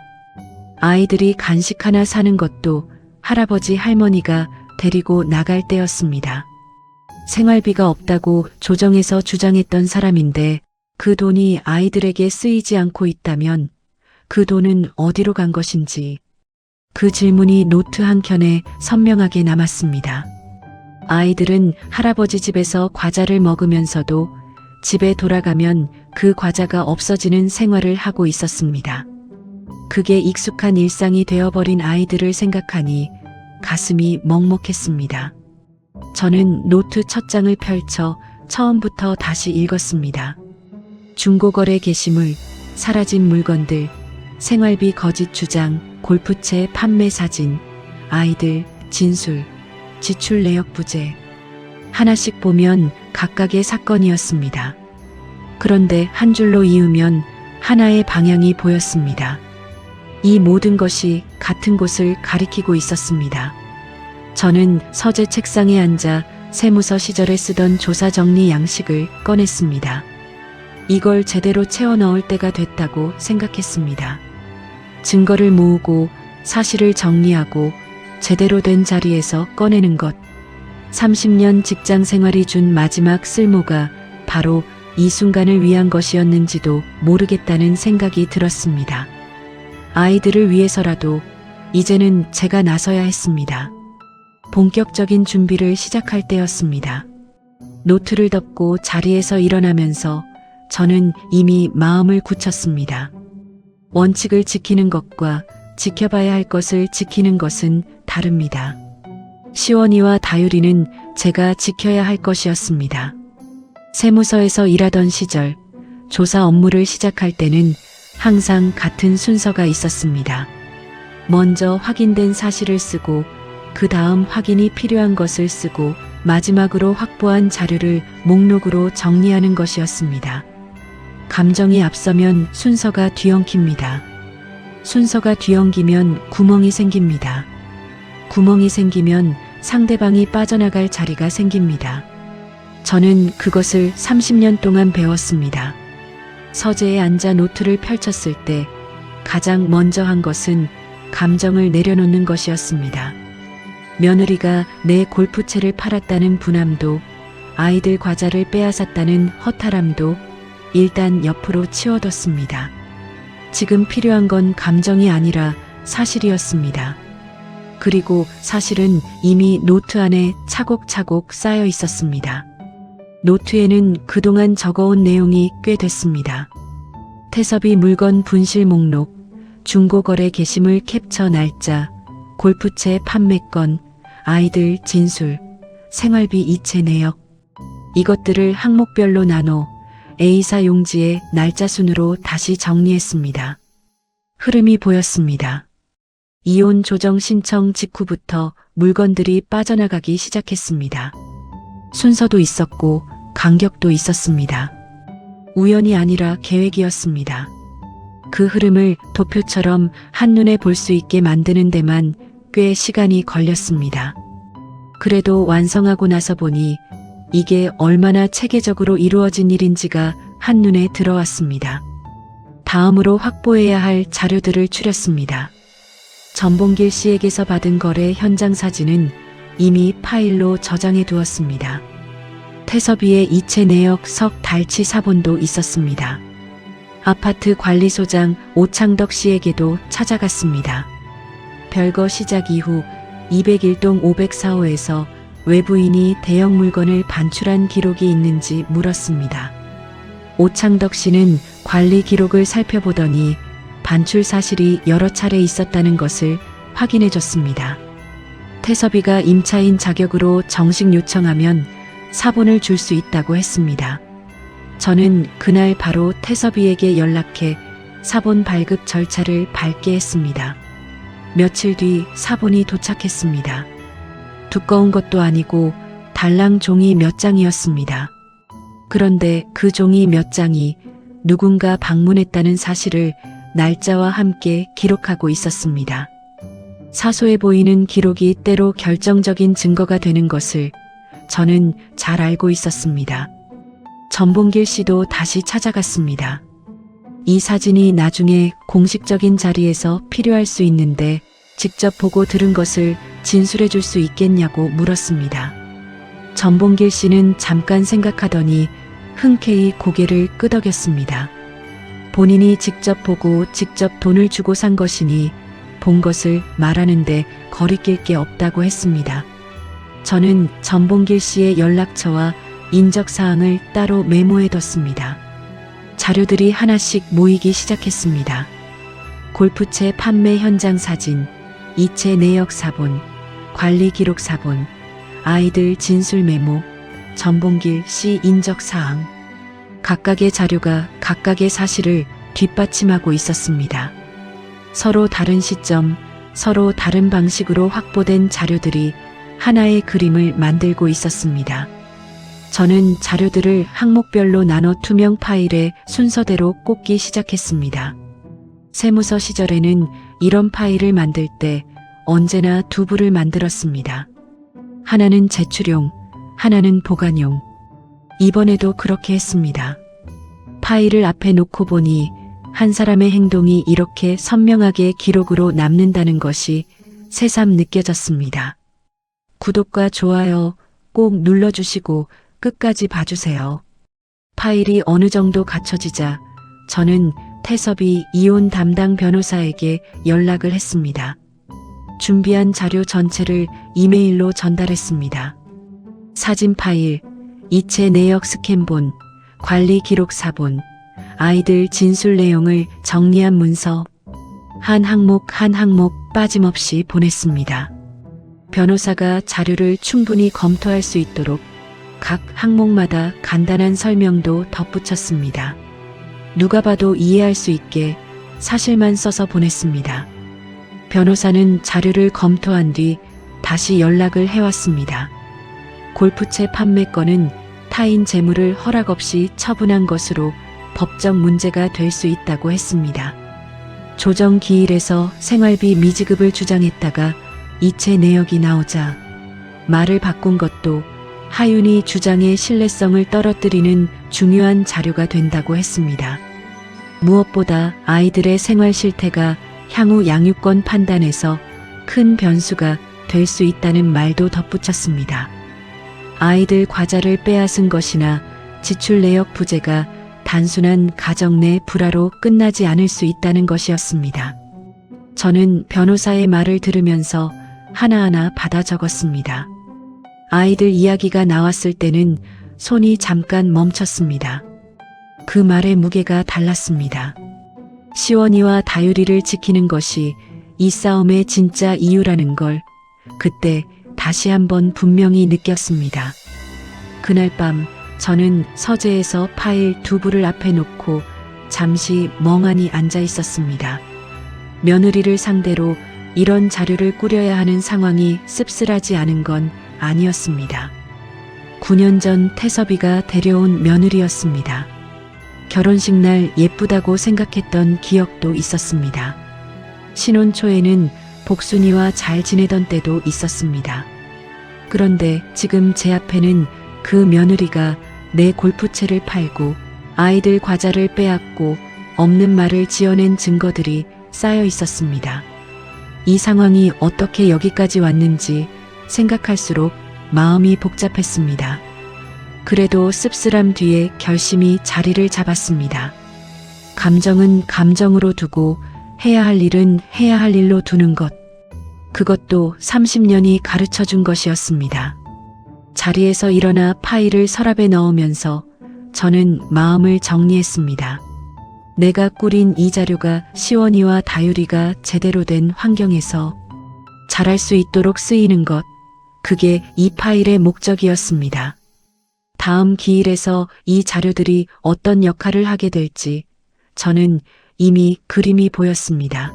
아이들이 간식 하나 사는 것도 할아버지 할머니가 데리고 나갈 때였습니다. 생활비가 없다고 조정에서 주장했던 사람인데 그 돈이 아이들에게 쓰이지 않고 있다면 그 돈은 어디로 간 것인지 그 질문이 노트 한 켠에 선명하게 남았습니다. 아이들은 할아버지 집에서 과자를 먹으면서도 집에 돌아가면 그 과자가 없어지는 생활을 하고 있었습니다. 그게 익숙한 일상이 되어버린 아이들을 생각하니 가슴이 먹먹했습니다. 저는 노트 첫 장을 펼쳐 처음부터 다시 읽었습니다. 중고거래 게시물, 사라진 물건들, 생활비 거짓 주장, 골프채 판매 사진, 아이들 진술, 지출 내역 부재. 하나씩 보면 각각의 사건이었습니다. 그런데 한 줄로 이으면 하나의 방향이 보였습니다. 이 모든 것이 같은 곳을 가리키고 있었습니다. 저는 서재 책상에 앉아 세무서 시절에 쓰던 조사 정리 양식을 꺼냈습니다. 이걸 제대로 채워 넣을 때가 됐다고 생각했습니다. 증거를 모으고 사실을 정리하고 제대로 된 자리에서 꺼내는 것. 30년 직장 생활이 준 마지막 쓸모가 바로 이 순간을 위한 것이었는지도 모르겠다는 생각이 들었습니다. 아이들을 위해서라도 이제는 제가 나서야 했습니다. 본격적인 준비를 시작할 때였습니다. 노트를 덮고 자리에서 일어나면서 저는 이미 마음을 굳혔습니다. 원칙을 지키는 것과 지켜봐야 할 것을 지키는 것은 다릅니다. 시원이와 다율이는 제가 지켜야 할 것이었습니다. 세무서에서 일하던 시절 조사 업무를 시작할 때는 항상 같은 순서가 있었습니다. 먼저 확인된 사실을 쓰고 그 다음 확인이 필요한 것을 쓰고 마지막으로 확보한 자료를 목록으로 정리하는 것이었습니다. 감정이 앞서면 순서가 뒤엉킵니다. 순서가 뒤엉기면 구멍이 생깁니다. 구멍이 생기면 상대방이 빠져나갈 자리가 생깁니다. 저는 그것을 30년 동안 배웠습니다. 서재에 앉아 노트를 펼쳤을 때 가장 먼저 한 것은 감정을 내려놓는 것이었습니다. 며느리가 내 골프채를 팔았다는 분함도, 아이들 과자를 빼앗았다는 허탈함도 일단 옆으로 치워뒀습니다. 지금 필요한 건 감정이 아니라 사실이었습니다. 그리고 사실은 이미 노트 안에 차곡차곡 쌓여 있었습니다. 노트에는 그동안 적어온 내용이 꽤 됐습니다. 태섭이 물건 분실 목록, 중고거래 게시물 캡처 날짜, 골프채 판매건, 아이들 진술, 생활비 이체 내역. 이것들을 항목별로 나눠 A사 용지에 날짜 순으로 다시 정리했습니다. 흐름이 보였습니다. 이혼 조정 신청 직후부터 물건들이 빠져나가기 시작했습니다. 순서도 있었고 간격도 있었습니다. 우연이 아니라 계획이었습니다. 그 흐름을 도표처럼 한눈에 볼 수 있게 만드는 데만 꽤 시간이 걸렸습니다. 그래도 완성하고 나서 보니 이게 얼마나 체계적으로 이루어진 일인지가 한눈에 들어왔습니다. 다음으로 확보해야 할 자료들을 추렸습니다. 전봉길 씨에게서 받은 거래 현장 사진은 이미 파일로 저장해 두었습니다. 태섭이의 이체 내역 석 달치 사본도 있었습니다. 아파트 관리소장 오창덕 씨에게도 찾아갔습니다. 별거 시작 이후 201동 504호에서 외부인이 대형 물건을 반출한 기록이 있는지 물었습니다. 오창덕 씨는 관리 기록을 살펴보더니 반출 사실이 여러 차례 있었다는 것을 확인해 줬습니다. 태섭이가 임차인 자격으로 정식 요청하면 사본을 줄 수 있다고 했습니다. 저는 그날 바로 태섭이에게 연락해 사본 발급 절차를 밟게 했습니다. 며칠 뒤 사본이 도착했습니다. 두꺼운 것도 아니고 달랑 종이 몇 장이었습니다. 그런데 그 종이 몇 장이 누군가 방문했다는 사실을 날짜와 함께 기록하고 있었습니다. 사소해 보이는 기록이 때로 결정적인 증거가 되는 것을 저는 잘 알고 있었습니다. 전봉길 씨도 다시 찾아갔습니다. 이 사진이 나중에 공식적인 자리에서 필요할 수 있는데 직접 보고 들은 것을 진술해 줄 수 있겠냐고 물었습니다. 전봉길 씨는 잠깐 생각하더니 흔쾌히 고개를 끄덕였습니다. 본인이 직접 보고 직접 돈을 주고 산 것이니 본 것을 말하는데 거리낄 게 없다고 했습니다. 저는 전봉길 씨의 연락처와 인적사항을 따로 메모해뒀습니다. 자료들이 하나씩 모이기 시작했습니다. 골프채 판매 현장 사진, 이체 내역 사본, 관리 기록 사본, 아이들 진술 메모, 전봉길 씨 인적사항. 각각의 자료가 각각의 사실을 뒷받침하고 있었습니다. 서로 다른 시점, 서로 다른 방식으로 확보된 자료들이 하나의 그림을 만들고 있었습니다. 저는 자료들을 항목별로 나눠 투명 파일에 순서대로 꽂기 시작했습니다. 세무서 시절에는 이런 파일을 만들 때 언제나 두 부를 만들었습니다. 하나는 제출용, 하나는 보관용. 이번에도 그렇게 했습니다. 파일을 앞에 놓고 보니 한 사람의 행동이 이렇게 선명하게 기록으로 남는다는 것이 새삼 느껴졌습니다. 구독과 좋아요 꼭 눌러주시고 끝까지 봐주세요. 파일이 어느 정도 갖춰지자 저는 태섭이 이혼 담당 변호사에게 연락을 했습니다. 준비한 자료 전체를 이메일로 전달했습니다. 사진 파일, 이체 내역 스캔본, 관리 기록 사본, 아이들 진술 내용을 정리한 문서, 한 항목 한 항목 빠짐없이 보냈습니다. 변호사가 자료를 충분히 검토할 수 있도록 각 항목마다 간단한 설명도 덧붙였습니다. 누가 봐도 이해할 수 있게 사실만 써서 보냈습니다. 변호사는 자료를 검토한 뒤 다시 연락을 해왔습니다. 골프채 판매권은 타인 재물을 허락 없이 처분한 것으로 법적 문제가 될 수 있다고 했습니다. 조정기일에서 생활비 미지급을 주장했다가 이체 내역이 나오자 말을 바꾼 것도 하윤이 주장의 신뢰성을 떨어뜨리는 중요한 자료가 된다고 했습니다. 무엇보다 아이들의 생활 실태가 향후 양육권 판단에서 큰 변수가 될 수 있다는 말도 덧붙였습니다. 아이들 과자를 빼앗은 것이나 지출 내역 부재가 단순한 가정 내 불화로 끝나지 않을 수 있다는 것이었습니다. 저는 변호사의 말을 들으면서 하나하나 받아 적었습니다. 아이들 이야기가 나왔을 때는 손이 잠깐 멈췄습니다. 그 말의 무게가 달랐습니다. 시원이와 다유리를 지키는 것이 이 싸움의 진짜 이유라는 걸 그때 다시 한번 분명히 느꼈습니다. 그날 밤 저는 서재에서 파일 2부를 앞에 놓고 잠시 멍하니 앉아 있었습니다. 며느리를 상대로 이런 자료를 꾸려야 하는 상황이 씁쓸하지 않은 건 아니었습니다. 9년 전 태섭이가 데려온 며느리였습니다. 결혼식 날 예쁘다고 생각했던 기억도 있었습니다. 신혼 초에는 복순이와 잘 지내던 때도 있었습니다. 그런데 지금 제 앞에는 그 며느리가 내 골프채를 팔고 아이들 과자를 빼앗고 없는 말을 지어낸 증거들이 쌓여 있었습니다. 이 상황이 어떻게 여기까지 왔는지 생각할수록 마음이 복잡했습니다. 그래도 씁쓸함 뒤에 결심이 자리를 잡았습니다. 감정은 감정으로 두고 해야 할 일은 해야 할 일로 두는 것. 그것도 30년이 가르쳐 준 것이었습니다. 자리에서 일어나 파일을 서랍에 넣으면서 저는 마음을 정리했습니다. 내가 꾸린 이 자료가 시원이와 다유리가 제대로 된 환경에서 잘할 수 있도록 쓰이는 것, 그게 이 파일의 목적이었습니다. 다음 기일에서 이 자료들이 어떤 역할을 하게 될지 저는 이미 그림이 보였습니다.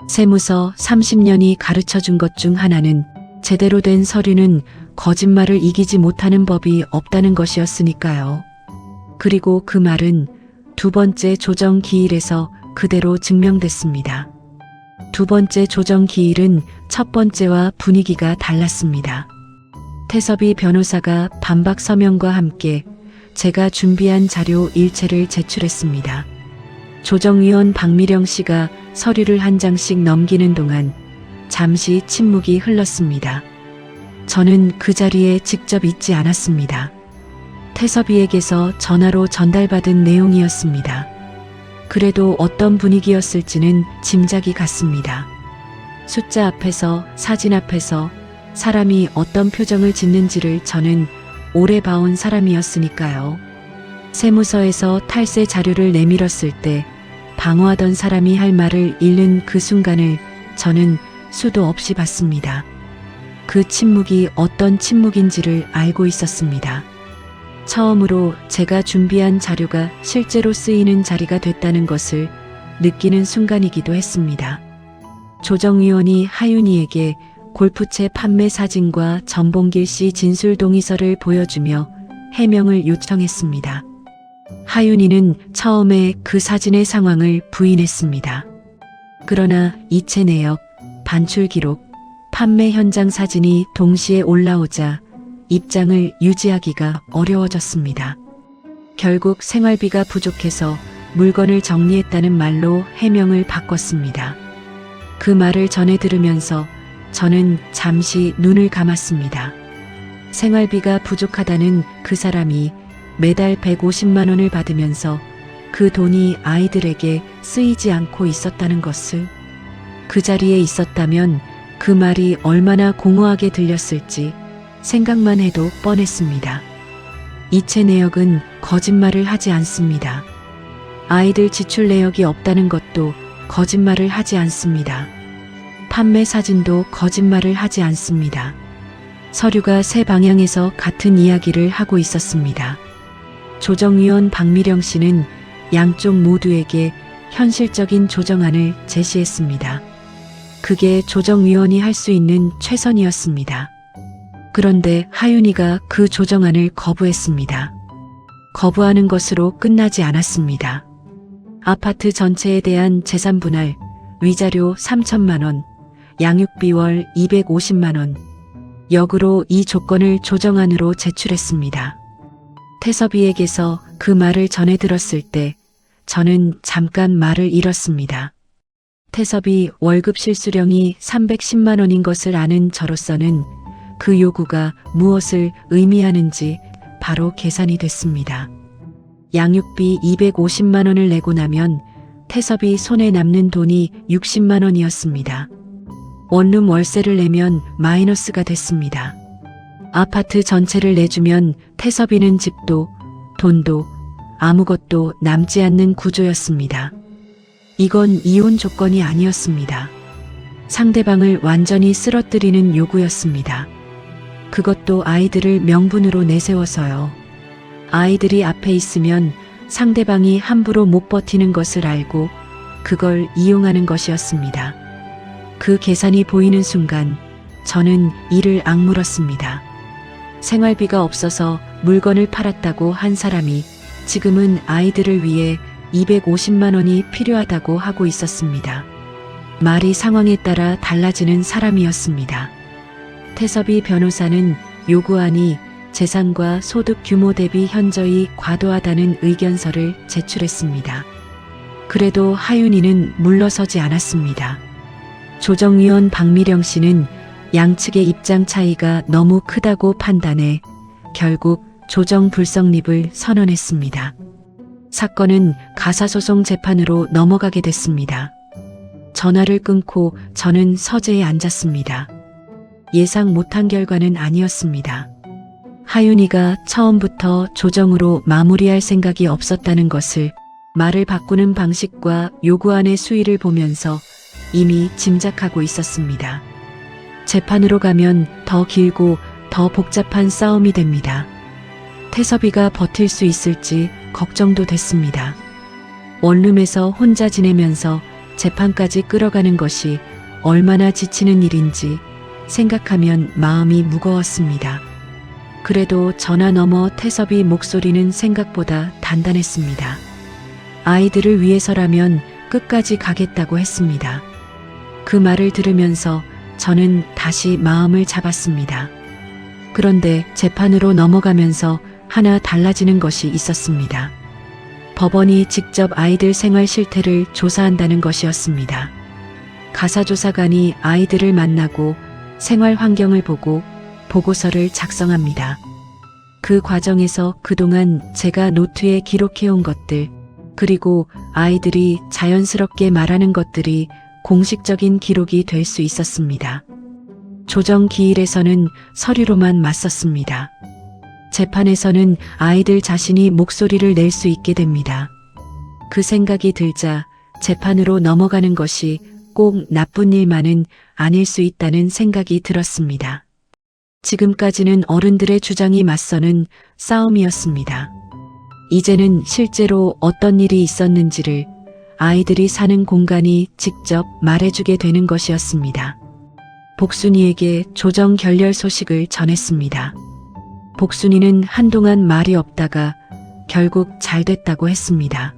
세무서 30년이 가르쳐 준 것 중 하나는 제대로 된 서류는 거짓말을 이기지 못하는 법이 없다는 것이었으니까요. 그리고 그 말은 두 번째 조정 기일에서 그대로 증명됐습니다. 두 번째 조정 기일은 첫 번째와 분위기가 달랐습니다. 태섭이 변호사가 반박 서명과 함께 제가 준비한 자료 일체를 제출했습니다. 조정위원 박미령 씨가 서류를 한 장씩 넘기는 동안 잠시 침묵이 흘렀습니다. 저는 그 자리에 직접 있지 않았습니다. 태섭이에게서 전화로 전달받은 내용이었습니다. 그래도 어떤 분위기였을지는 짐작이 갔습니다. 숫자 앞에서, 사진 앞에서 사람이 어떤 표정을 짓는지를 저는 오래 봐온 사람이었으니까요. 세무서에서 탈세 자료를 내밀었을 때 방어하던 사람이 할 말을 잃는 그 순간을 저는 수도 없이 봤습니다. 그 침묵이 어떤 침묵인지를 알고 있었습니다. 처음으로 제가 준비한 자료가 실제로 쓰이는 자리가 됐다는 것을 느끼는 순간이기도 했습니다. 조정위원이 하윤이에게 골프채 판매 사진과 전봉길 씨 진술 동의서를 보여주며 해명을 요청했습니다. 하윤이는 처음에 그 사진의 상황을 부인했습니다. 그러나 이체 내역, 반출 기록, 판매 현장 사진이 동시에 올라오자 입장을 유지하기가 어려워졌습니다. 결국 생활비가 부족해서 물건을 정리했다는 말로 해명을 바꿨습니다. 그 말을 전해 들으면서 저는 잠시 눈을 감았습니다. 생활비가 부족하다는 그 사람이 매달 150만 원을 받으면서 그 돈이 아이들에게 쓰이지 않고 있었다는 것을, 그 자리에 있었다면 그 말이 얼마나 공허하게 들렸을지 생각만 해도 뻔했습니다. 이체 내역은 거짓말을 하지 않습니다. 아이들 지출 내역이 없다는 것도 거짓말을 하지 않습니다. 판매 사진도 거짓말을 하지 않습니다. 서류가 세 방향에서 같은 이야기를 하고 있었습니다. 조정위원 박미령 씨는 양쪽 모두에게 현실적인 조정안을 제시했습니다. 그게 조정위원이 할 수 있는 최선이었습니다. 그런데 하윤이가 그 조정안을 거부했습니다. 거부하는 것으로 끝나지 않았습니다. 아파트 전체에 대한 재산 분할, 위자료 3천만 원, 양육비 월 250만 원, 역으로 이 조건을 조정안으로 제출했습니다. 태섭이에게서 그 말을 전해 들었을 때 저는 잠깐 말을 잃었습니다. 태섭이 월급 실수령이 310만 원인 것을 아는 저로서는 그 요구가 무엇을 의미하는지 바로 계산이 됐습니다. 양육비 250만 원을 내고 나면 태섭이 손에 남는 돈이 60만 원이었습니다. 원룸 월세를 내면 마이너스가 됐습니다. 아파트 전체를 내주면 태섭이는 집도 돈도 아무것도 남지 않는 구조였습니다. 이건 이혼 조건이 아니었습니다. 상대방을 완전히 쓰러뜨리는 요구였습니다. 그것도 아이들을 명분으로 내세워서요. 아이들이 앞에 있으면 상대방이 함부로 못 버티는 것을 알고 그걸 이용하는 것이었습니다. 그 계산이 보이는 순간 저는 이를 악물었습니다. 생활비가 없어서 물건을 팔았다고 한 사람이 지금은 아이들을 위해 250만 원이 필요하다고 하고 있었습니다. 말이 상황에 따라 달라지는 사람이었습니다. 태섭이 변호사는 요구안이 재산과 소득 규모 대비 현저히 과도하다는 의견서를 제출했습니다. 그래도 하윤이는 물러서지 않았습니다. 조정위원 박미령 씨는 양측의 입장 차이가 너무 크다고 판단해 결국 조정 불성립을 선언했습니다. 사건은 가사소송 재판으로 넘어가게 됐습니다. 전화를 끊고 저는 서재에 앉았습니다. 예상 못한 결과는 아니었습니다. 하윤이가 처음부터 조정으로 마무리할 생각이 없었다는 것을 말을 바꾸는 방식과 요구안의 수위를 보면서 이미 짐작하고 있었습니다. 재판으로 가면 더 길고 더 복잡한 싸움이 됩니다. 태섭이가 버틸 수 있을지 걱정도 됐습니다. 원룸에서 혼자 지내면서 재판까지 끌어가는 것이 얼마나 지치는 일인지 생각하면 마음이 무거웠습니다. 그래도 전화 너머 태섭이 목소리는 생각보다 단단했습니다. 아이들을 위해서라면 끝까지 가겠다고 했습니다. 그 말을 들으면서 저는 다시 마음을 잡았습니다. 그런데 재판으로 넘어가면서 하나 달라지는 것이 있었습니다. 법원이 직접 아이들 생활 실태를 조사한다는 것이었습니다. 가사조사관이 아이들을 만나고 생활 환경을 보고 보고서를 작성합니다. 그 과정에서 그동안 제가 노트에 기록해온 것들, 그리고 아이들이 자연스럽게 말하는 것들이 공식적인 기록이 될 수 있었습니다. 조정 기일에서는 서류로만 맞섰습니다. 재판에서는 아이들 자신이 목소리를 낼 수 있게 됩니다. 그 생각이 들자 재판으로 넘어가는 것이 꼭 나쁜 일만은 아닐 수 있다는 생각이 들었습니다. 지금까지는 어른들의 주장이 맞서는 싸움이었습니다. 이제는 실제로 어떤 일이 있었는지를 아이들이 사는 공간이 직접 말해주게 되는 것이었습니다. 복순이에게 조정 결렬 소식을 전했습니다. 복순이는 한동안 말이 없다가 결국 잘 됐다고 했습니다.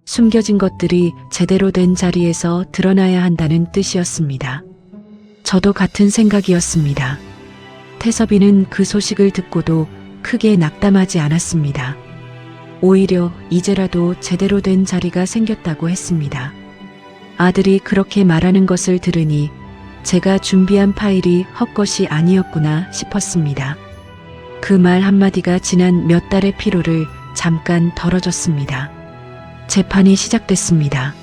숨겨진 것들이 제대로 된 자리에서 드러나야 한다는 뜻이었습니다. 저도 같은 생각이었습니다. 태섭이는 그 소식을 듣고도 크게 낙담하지 않았습니다. 오히려 이제라도 제대로 된 자리가 생겼다고 했습니다. 아들이 그렇게 말하는 것을 들으니 제가 준비한 파일이 헛것이 아니었구나 싶었습니다. 그 말 한마디가 지난 몇 달의 피로를 잠깐 덜어줬습니다. 재판이 시작됐습니다.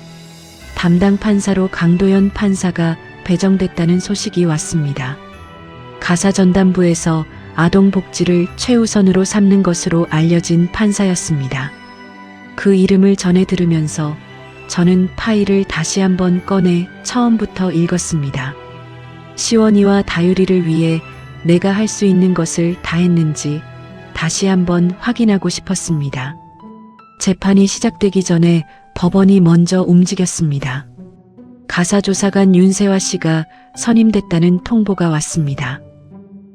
담당 판사로 강도연 판사가 배정됐다는 소식이 왔습니다. 가사전담부에서 아동복지를 최우선으로 삼는 것으로 알려진 판사였습니다. 그 이름을 전해 들으면서 저는 파일을 다시 한번 꺼내 처음부터 읽었습니다. 시원이와 다유리를 위해 내가 할 수 있는 것을 다 했는지 다시 한번 확인하고 싶었습니다. 재판이 시작되기 전에 법원이 먼저 움직였습니다. 가사조사관 윤세화 씨가 선임됐다는 통보가 왔습니다.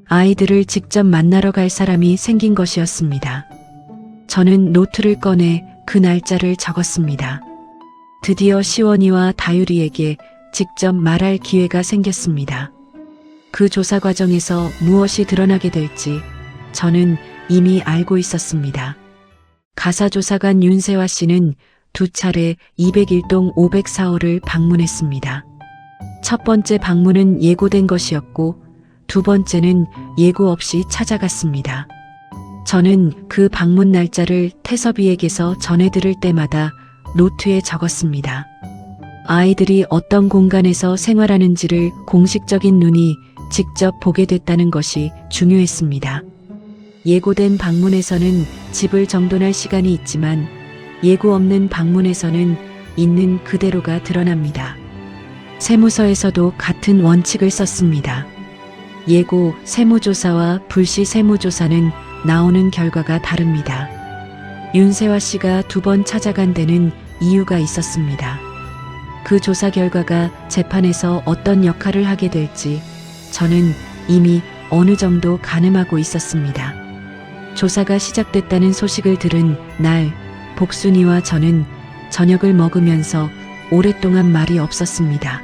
아이들을 직접 만나러 갈 사람이 생긴 것이었습니다. 저는 노트를 꺼내 그 날짜를 적었습니다. 드디어 시원이와 다유리에게 직접 말할 기회가 생겼습니다. 그 조사 과정에서 무엇이 드러나게 될지 저는 이미 알고 있었습니다. 가사조사관 윤세화 씨는 2차례 201동 504호를 방문했습니다. 첫 번째 방문은 예고된 것이었고 두 번째는 예고 없이 찾아갔습니다. 저는 그 방문 날짜를 태섭이에게서 전해 들을 때마다 노트에 적었습니다. 아이들이 어떤 공간에서 생활하는지를 공식적인 눈이 직접 보게 됐다는 것이 중요했습니다. 예고된 방문에서는 집을 정돈할 시간이 있지만 예고 없는 방문에서는 있는 그대로가 드러납니다. 세무서에서도 같은 원칙을 썼습니다. 예고 세무조사와 불시 세무조사는 나오는 결과가 다릅니다. 윤세화 씨가 2번 찾아간 데는 이유가 있었습니다. 그 조사 결과가 재판에서 어떤 역할을 하게 될지 저는 이미 어느 정도 가늠하고 있었습니다. 조사가 시작됐다는 소식을 들은 날 복순이와 저는 저녁을 먹으면서 오랫동안 말이 없었습니다.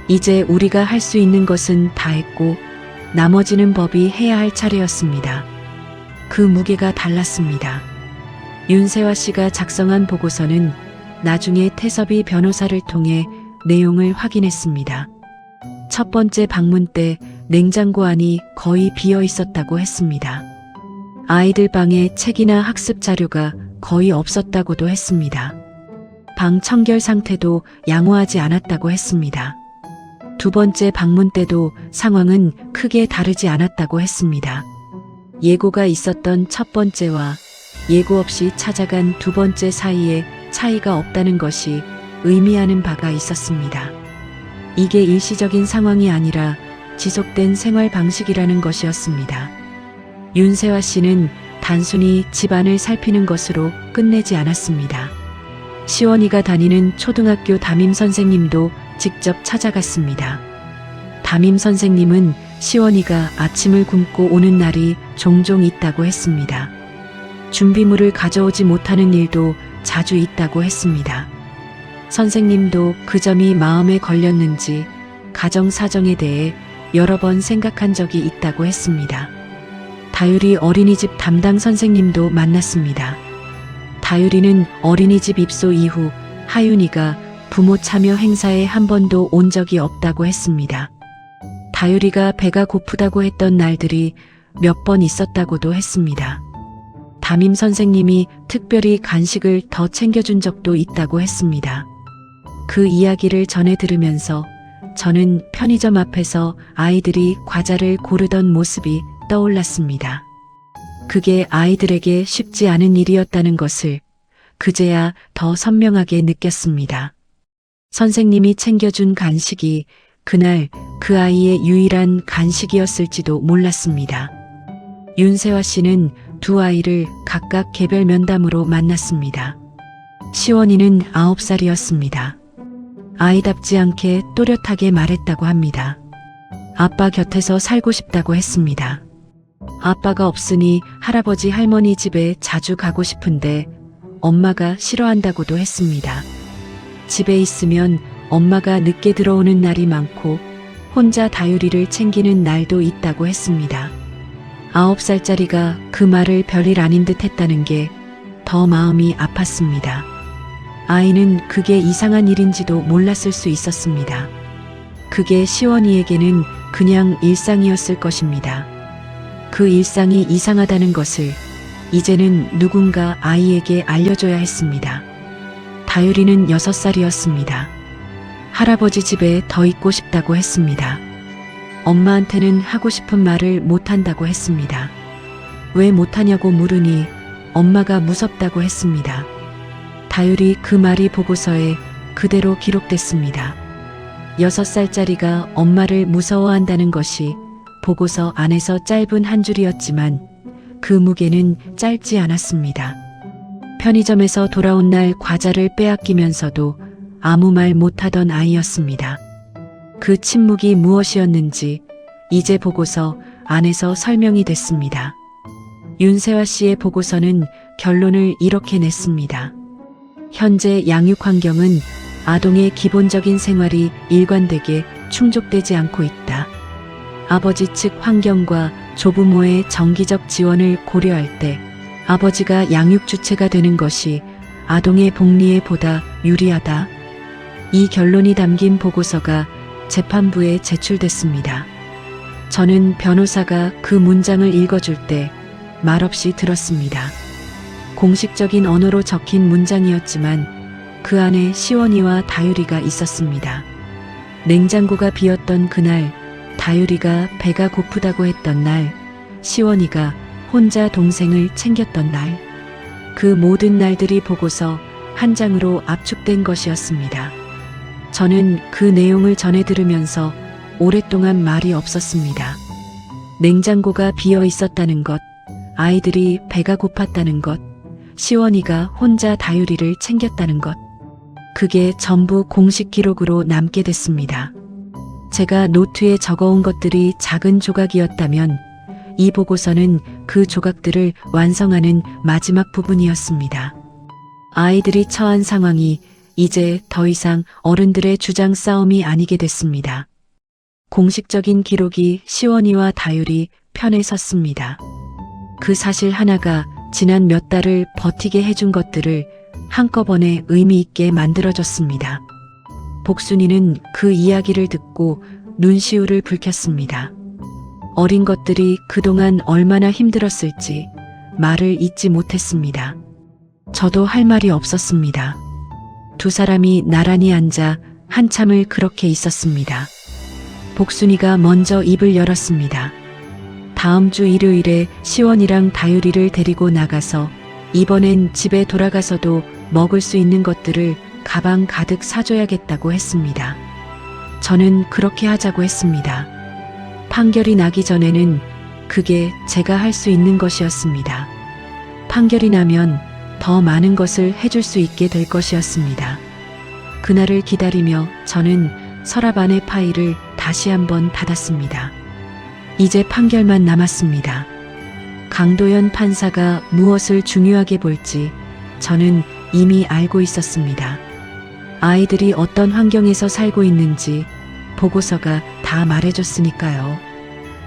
이제 우리가 할 수 있는 것은 다 했고 나머지는 법이 해야 할 차례였습니다. 그 무게가 달랐습니다. 윤세화 씨가 작성한 보고서는 나중에 태섭이 변호사를 통해 내용을 확인했습니다. 첫 번째 방문 때 냉장고 안이 거의 비어 있었다고 했습니다. 아이들 방에 책이나 학습 자료가 거의 없었다고도 했습니다. 방 청결 상태도 양호하지 않았다고 했습니다. 두 번째 방문 때도 상황은 크게 다르지 않았다고 했습니다. 예고가 있었던 첫 번째와 예고 없이 찾아간 두 번째 사이에 차이가 없다는 것이 의미하는 바가 있었습니다. 이게 일시적인 상황이 아니라 지속된 생활 방식이라는 것이었습니다. 윤세화 씨는 단순히 집안을 살피는 것으로 끝내지 않았습니다. 시원이가 다니는 초등학교 담임 선생님도 직접 찾아갔습니다. 담임 선생님은 시원이가 아침을 굶고 오는 날이 종종 있다고 했습니다. 준비물을 가져오지 못하는 일도 자주 있다고 했습니다. 선생님도 그 점이 마음에 걸렸는지 가정 사정에 대해 여러 번 생각한 적이 있다고 했습니다. 다유리 어린이집 담당 선생님도 만났습니다. 다유리는 어린이집 입소 이후 하윤이가 부모 참여 행사에 한 번도 온 적이 없다고 했습니다. 다유리가 배가 고프다고 했던 날들이 몇 번 있었다고도 했습니다. 담임 선생님이 특별히 간식을 더 챙겨준 적도 있다고 했습니다. 그 이야기를 전해 들으면서 저는 편의점 앞에서 아이들이 과자를 고르던 모습이 떠올랐습니다. 그게 아이들에게 쉽지 않은 일이었다는 것을 그제야 더 선명하게 느꼈습니다. 선생님이 챙겨준 간식이 그날 그 아이의 유일한 간식이었을지도 몰랐습니다. 윤세화 씨는 두 아이를 각각 개별 면담으로 만났습니다. 시원이는 9살이었습니다. 아이답지 않게 또렷하게 말했다고 합니다. 아빠 곁에서 살고 싶다고 했습니다. 아빠가 없으니 할아버지 할머니 집에 자주 가고 싶은데 엄마가 싫어한다고도 했습니다. 집에 있으면 엄마가 늦게 들어오는 날이 많고 혼자 다유리를 챙기는 날도 있다고 했습니다. 9살짜리가 그 말을 별일 아닌 듯 했다는 게 더 마음이 아팠습니다. 아이는 그게 이상한 일인지도 몰랐을 수 있었습니다. 그게 시원이에게는 그냥 일상이었을 것입니다. 그 일상이 이상하다는 것을 이제는 누군가 아이에게 알려줘야 했습니다. 다율이는 6살이었습니다. 할아버지 집에 더 있고 싶다고 했습니다. 엄마한테는 하고 싶은 말을 못한다고 했습니다. 왜 못하냐고 물으니 엄마가 무섭다고 했습니다. 다율이 그 말이 보고서에 그대로 기록됐습니다. 6살짜리가 엄마를 무서워한다는 것이 보고서 안에서 짧은 한 줄이었지만 그 무게는 짧지 않았습니다. 편의점에서 돌아온 날 과자를 빼앗기면서도 아무 말 못하던 아이였습니다. 그 침묵이 무엇이었는지 이제 보고서 안에서 설명이 됐습니다. 윤세화 씨의 보고서는 결론을 이렇게 냈습니다. 현재 양육 환경은 아동의 기본적인 생활이 일관되게 충족되지 않고 있다. 아버지 측 환경과 조부모의 정기적 지원을 고려할 때 아버지가 양육 주체가 되는 것이 아동의 복리에 보다 유리하다. 이 결론이 담긴 보고서가 재판부에 제출됐습니다. 저는 변호사가 그 문장을 읽어줄 때 말없이 들었습니다. 공식적인 언어로 적힌 문장이었지만 그 안에 시원이와 다율이가 있었습니다. 냉장고가 비었던 그날, 다율이가 배가 고프다고 했던 날, 시원이가 혼자 동생을 챙겼던 날, 그 모든 날들이 보고서 한 장으로 압축된 것이었습니다. 저는 그 내용을 전해 들으면서 오랫동안 말이 없었습니다. 냉장고가 비어 있었다는 것, 아이들이 배가 고팠다는 것, 시원이가 혼자 다율이를 챙겼다는 것, 그게 전부 공식 기록으로 남게 됐습니다. 제가 노트에 적어온 것들이 작은 조각이었다면 이 보고서는 그 조각들을 완성하는 마지막 부분이었습니다. 아이들이 처한 상황이 이제 더 이상 어른들의 주장 싸움이 아니게 됐습니다. 공식적인 기록이 시원이와 다율이 편에 섰습니다. 그 사실 하나가 지난 몇 달을 버티게 해준 것들을 한꺼번에 의미 있게 만들어줬습니다. 복순이는 그 이야기를 듣고 눈시울을 붉혔습니다. 어린 것들이 그동안 얼마나 힘들었을지 말을 잇지 못했습니다. 저도 할 말이 없었습니다. 두 사람이 나란히 앉아 한참을 그렇게 있었습니다. 복순이가 먼저 입을 열었습니다. 다음 주 일요일에 시원이랑 다율이를 데리고 나가서 이번엔 집에 돌아가서도 먹을 수 있는 것들을 가방 가득 사줘야겠다고 했습니다. 저는 그렇게 하자고 했습니다. 판결이 나기 전에는 그게 제가 할 수 있는 것이었습니다. 판결이 나면 더 많은 것을 해줄 수 있게 될 것이었습니다. 그날을 기다리며 저는 서랍 안의 파일을 다시 한번 닫았습니다. 이제 판결만 남았습니다. 강도연 판사가 무엇을 중요하게 볼지 저는 이미 알고 있었습니다. 아이들이 어떤 환경에서 살고 있는지 보고서가 다 말해줬으니까요.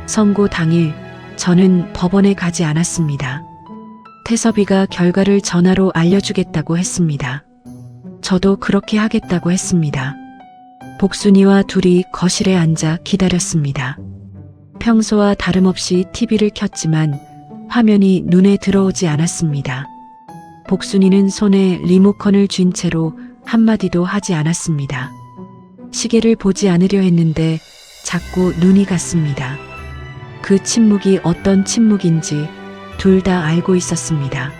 선고 당일 저는 법원에 가지 않았습니다. 태섭이가 결과를 전화로 알려주겠다고 했습니다. 저도 그렇게 하겠다고 했습니다. 복순이와 둘이 거실에 앉아 기다렸습니다. 평소와 다름없이 TV를 켰지만 화면이 눈에 들어오지 않았습니다. 복순이는 손에 리모컨을 쥔 채로 한마디도 하지 않았습니다. 시계를 보지 않으려 했는데 자꾸 눈이 갔습니다. 그 침묵이 어떤 침묵인지 둘 다 알고 있었습니다.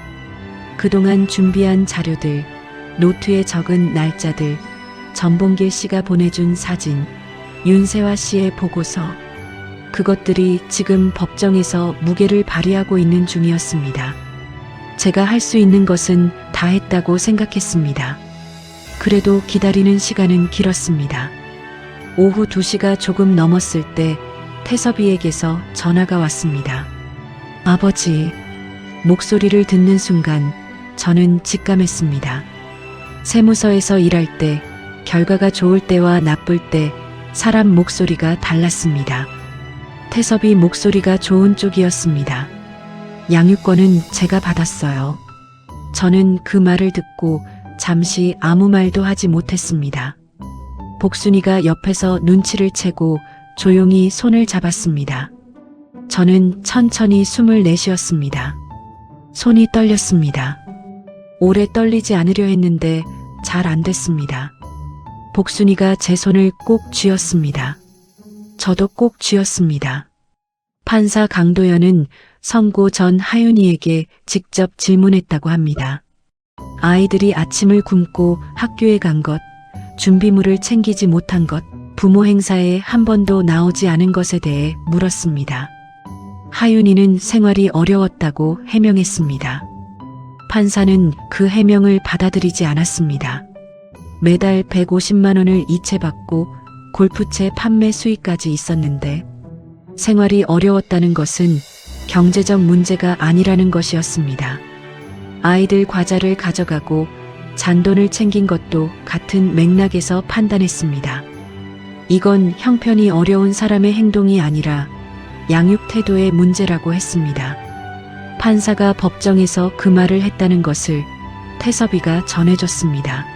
그동안 준비한 자료들, 노트에 적은 날짜들, 전봉길 씨가 보내준 사진, 윤세화 씨의 보고서, 그것들이 지금 법정에서 무게를 발휘하고 있는 중이었습니다. 제가 할 수 있는 것은 다 했다고 생각했습니다. 그래도 기다리는 시간은 길었습니다. 오후 2시가 조금 넘었을 때 태섭이에게서 전화가 왔습니다. 아버지, 목소리를 듣는 순간 저는 직감했습니다. 세무서에서 일할 때 결과가 좋을 때와 나쁠 때 사람 목소리가 달랐습니다. 태섭이 목소리가 좋은 쪽이었습니다. 양육권은 제가 받았어요. 저는 그 말을 듣고 잠시 아무 말도 하지 못했습니다. 복순이가 옆에서 눈치를 채고 조용히 손을 잡았습니다. 저는 천천히 숨을 내쉬었습니다. 손이 떨렸습니다. 오래 떨리지 않으려 했는데 잘 안 됐습니다. 복순이가 제 손을 꼭 쥐었습니다. 저도 꼭 쥐었습니다. 판사 강도연은 선고 전 하윤이에게 직접 질문했다고 합니다. 아이들이 아침을 굶고 학교에 간 것, 준비물을 챙기지 못한 것, 부모 행사에 한 번도 나오지 않은 것에 대해 물었습니다. 하윤이는 생활이 어려웠다고 해명했습니다. 판사는 그 해명을 받아들이지 않았습니다. 매달 150만 원을 이체받고 골프채 판매 수익까지 있었는데 생활이 어려웠다는 것은 경제적 문제가 아니라는 것이었습니다. 아이들 과자를 가져가고 잔돈을 챙긴 것도 같은 맥락에서 판단했습니다. 이건 형편이 어려운 사람의 행동이 아니라 양육 태도의 문제라고 했습니다. 판사가 법정에서 그 말을 했다는 것을 태섭이가 전해줬습니다.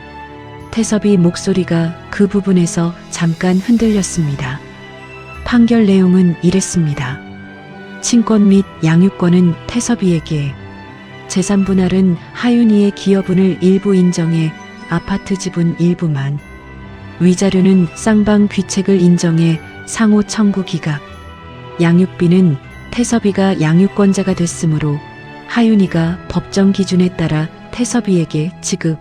태섭이 목소리가 그 부분에서 잠깐 흔들렸습니다. 판결 내용은 이랬습니다. 친권 및 양육권은 태섭이에게, 재산 분할은 하윤이의 기여분을 일부 인정해 아파트 지분 일부만, 위자료는 쌍방 귀책을 인정해 상호 청구 기각, 양육비는 태섭이가 양육권자가 됐으므로 하윤이가 법정 기준에 따라 태섭이에게 지급.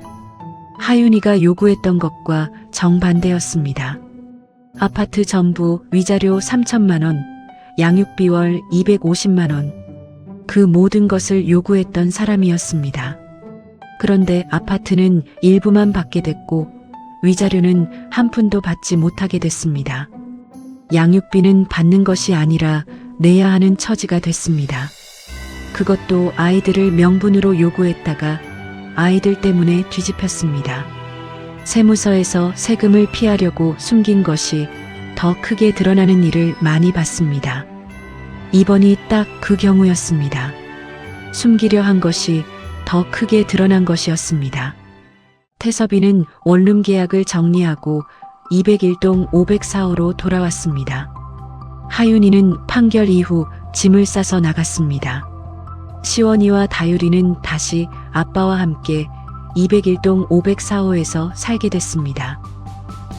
하윤이가 요구했던 것과 정반대였습니다. 아파트 전부 위자료 3천만 원, 양육비 월 250만 원. 그 모든 것을 요구했던 사람이었습니다. 그런데 아파트는 일부만 받게 됐고 위자료는 한 푼도 받지 못하게 됐습니다. 양육비는 받는 것이 아니라 내야 하는 처지가 됐습니다. 그것도 아이들을 명분으로 요구했다가 아이들 때문에 뒤집혔습니다. 세무서에서 세금을 피하려고 숨긴 것이 더 크게 드러나는 일을 많이 봤습니다. 이번이 딱 그 경우였습니다. 숨기려 한 것이 더 크게 드러난 것이었습니다. 태섭이는 원룸 계약을 정리하고 201동 504호로 돌아왔습니다. 하윤이는 판결 이후 짐을 싸서 나갔습니다. 시원이와 다율이는 다시 아빠와 함께 201동 504호에서 살게 됐습니다.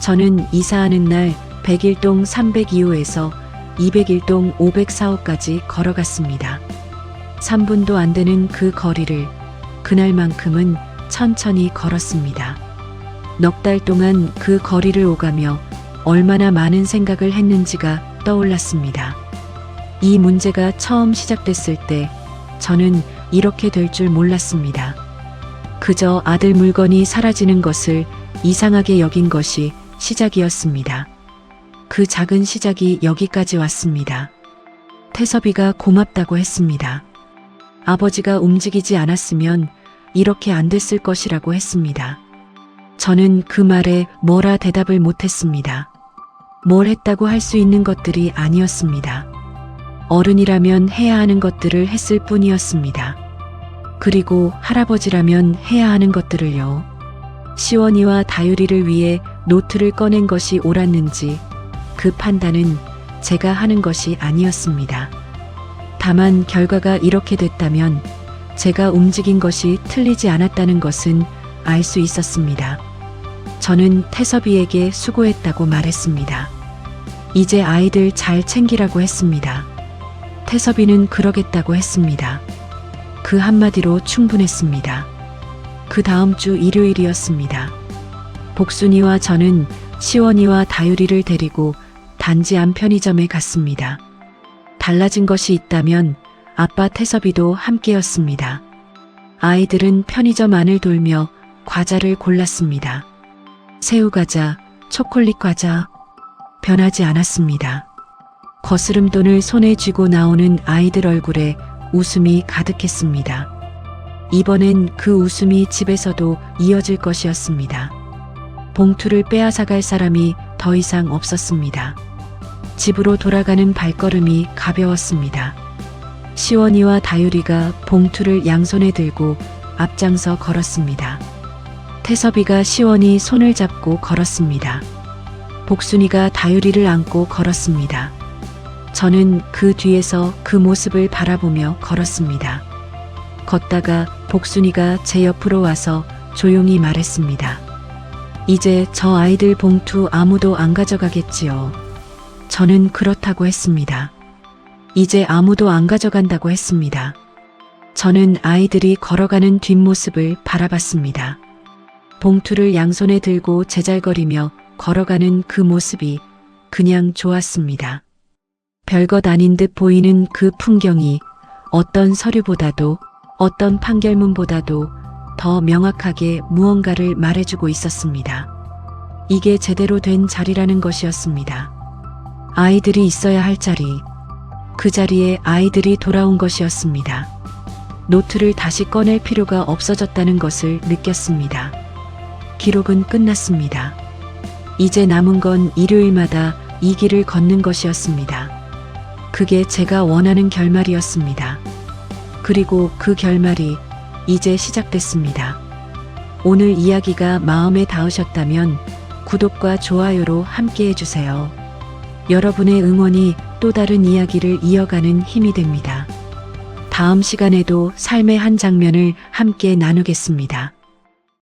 저는 이사하는 날 101동 302호에서 201동 504호까지 걸어갔습니다. 3분도 안 되는 그 거리를 그날만큼은 천천히 걸었습니다. 넉 달 동안 그 거리를 오가며 얼마나 많은 생각을 했는지가 떠올랐습니다. 이 문제가 처음 시작됐을 때 저는 이렇게 될 줄 몰랐습니다. 그저 아들 물건이 사라지는 것을 이상하게 여긴 것이 시작이었습니다. 그 작은 시작이 여기까지 왔습니다. 태섭이가 고맙다고 했습니다. 아버지가 움직이지 않았으면 이렇게 안 됐을 것이라고 했습니다. 저는 그 말에 뭐라 대답을 못했습니다. 뭘 했다고 할 수 있는 것들이 아니었습니다. 어른이라면 해야 하는 것들을 했을 뿐이었습니다. 그리고 할아버지라면 해야 하는 것들을요. 시원이와 다율이를 위해 노트를 꺼낸 것이 옳았는지 그 판단은 제가 하는 것이 아니었습니다. 다만 결과가 이렇게 됐다면 제가 움직인 것이 틀리지 않았다는 것은 알 수 있었습니다. 저는 태섭이에게 수고했다고 말했습니다. 이제 아이들 잘 챙기라고 했습니다. 태섭이는 그러겠다고 했습니다. 그 한마디로 충분했습니다. 그 다음 주 일요일이었습니다. 복순이와 저는 시원이와 다율이를 데리고 단지 안 편의점에 갔습니다. 달라진 것이 있다면 아빠 태섭이도 함께였습니다. 아이들은 편의점 안을 돌며 과자를 골랐습니다. 새우과자, 초콜릿 과자, 변하지 않았습니다. 거스름돈을 손에 쥐고 나오는 아이들 얼굴에 웃음이 가득했습니다. 이번엔 그 웃음이 집에서도 이어질 것이었습니다. 봉투를 빼앗아갈 사람이 더 이상 없었습니다. 집으로 돌아가는 발걸음이 가벼웠습니다. 시원이와 다율이가 봉투를 양손에 들고 앞장서 걸었습니다. 태섭이가 시원이 손을 잡고 걸었습니다. 복순이가 다율이를 안고 걸었습니다. 저는 그 뒤에서 그 모습을 바라보며 걸었습니다. 걷다가 복순이가 제 옆으로 와서 조용히 말했습니다. 이제 저 아이들 봉투 아무도 안 가져가겠지요. 저는 그렇다고 했습니다. 이제 아무도 안 가져간다고 했습니다. 저는 아이들이 걸어가는 뒷모습을 바라봤습니다. 봉투를 양손에 들고 제잘거리며 걸어가는 그 모습이 그냥 좋았습니다. 별것 아닌 듯 보이는 그 풍경이 어떤 서류보다도 어떤 판결문보다도 더 명확하게 무언가를 말해주고 있었습니다. 이게 제대로 된 자리라는 것이었습니다. 아이들이 있어야 할 자리, 그 자리에 아이들이 돌아온 것이었습니다. 노트를 다시 꺼낼 필요가 없어졌다는 것을 느꼈습니다. 기록은 끝났습니다. 이제 남은 건 일요일마다 이 길을 걷는 것이었습니다. 그게 제가 원하는 결말이었습니다. 그리고 그 결말이 이제 시작됐습니다. 오늘 이야기가 마음에 닿으셨다면 구독과 좋아요로 함께 해주세요. 여러분의 응원이 또 다른 이야기를 이어가는 힘이 됩니다. 다음 시간에도 삶의 한 장면을 함께 나누겠습니다.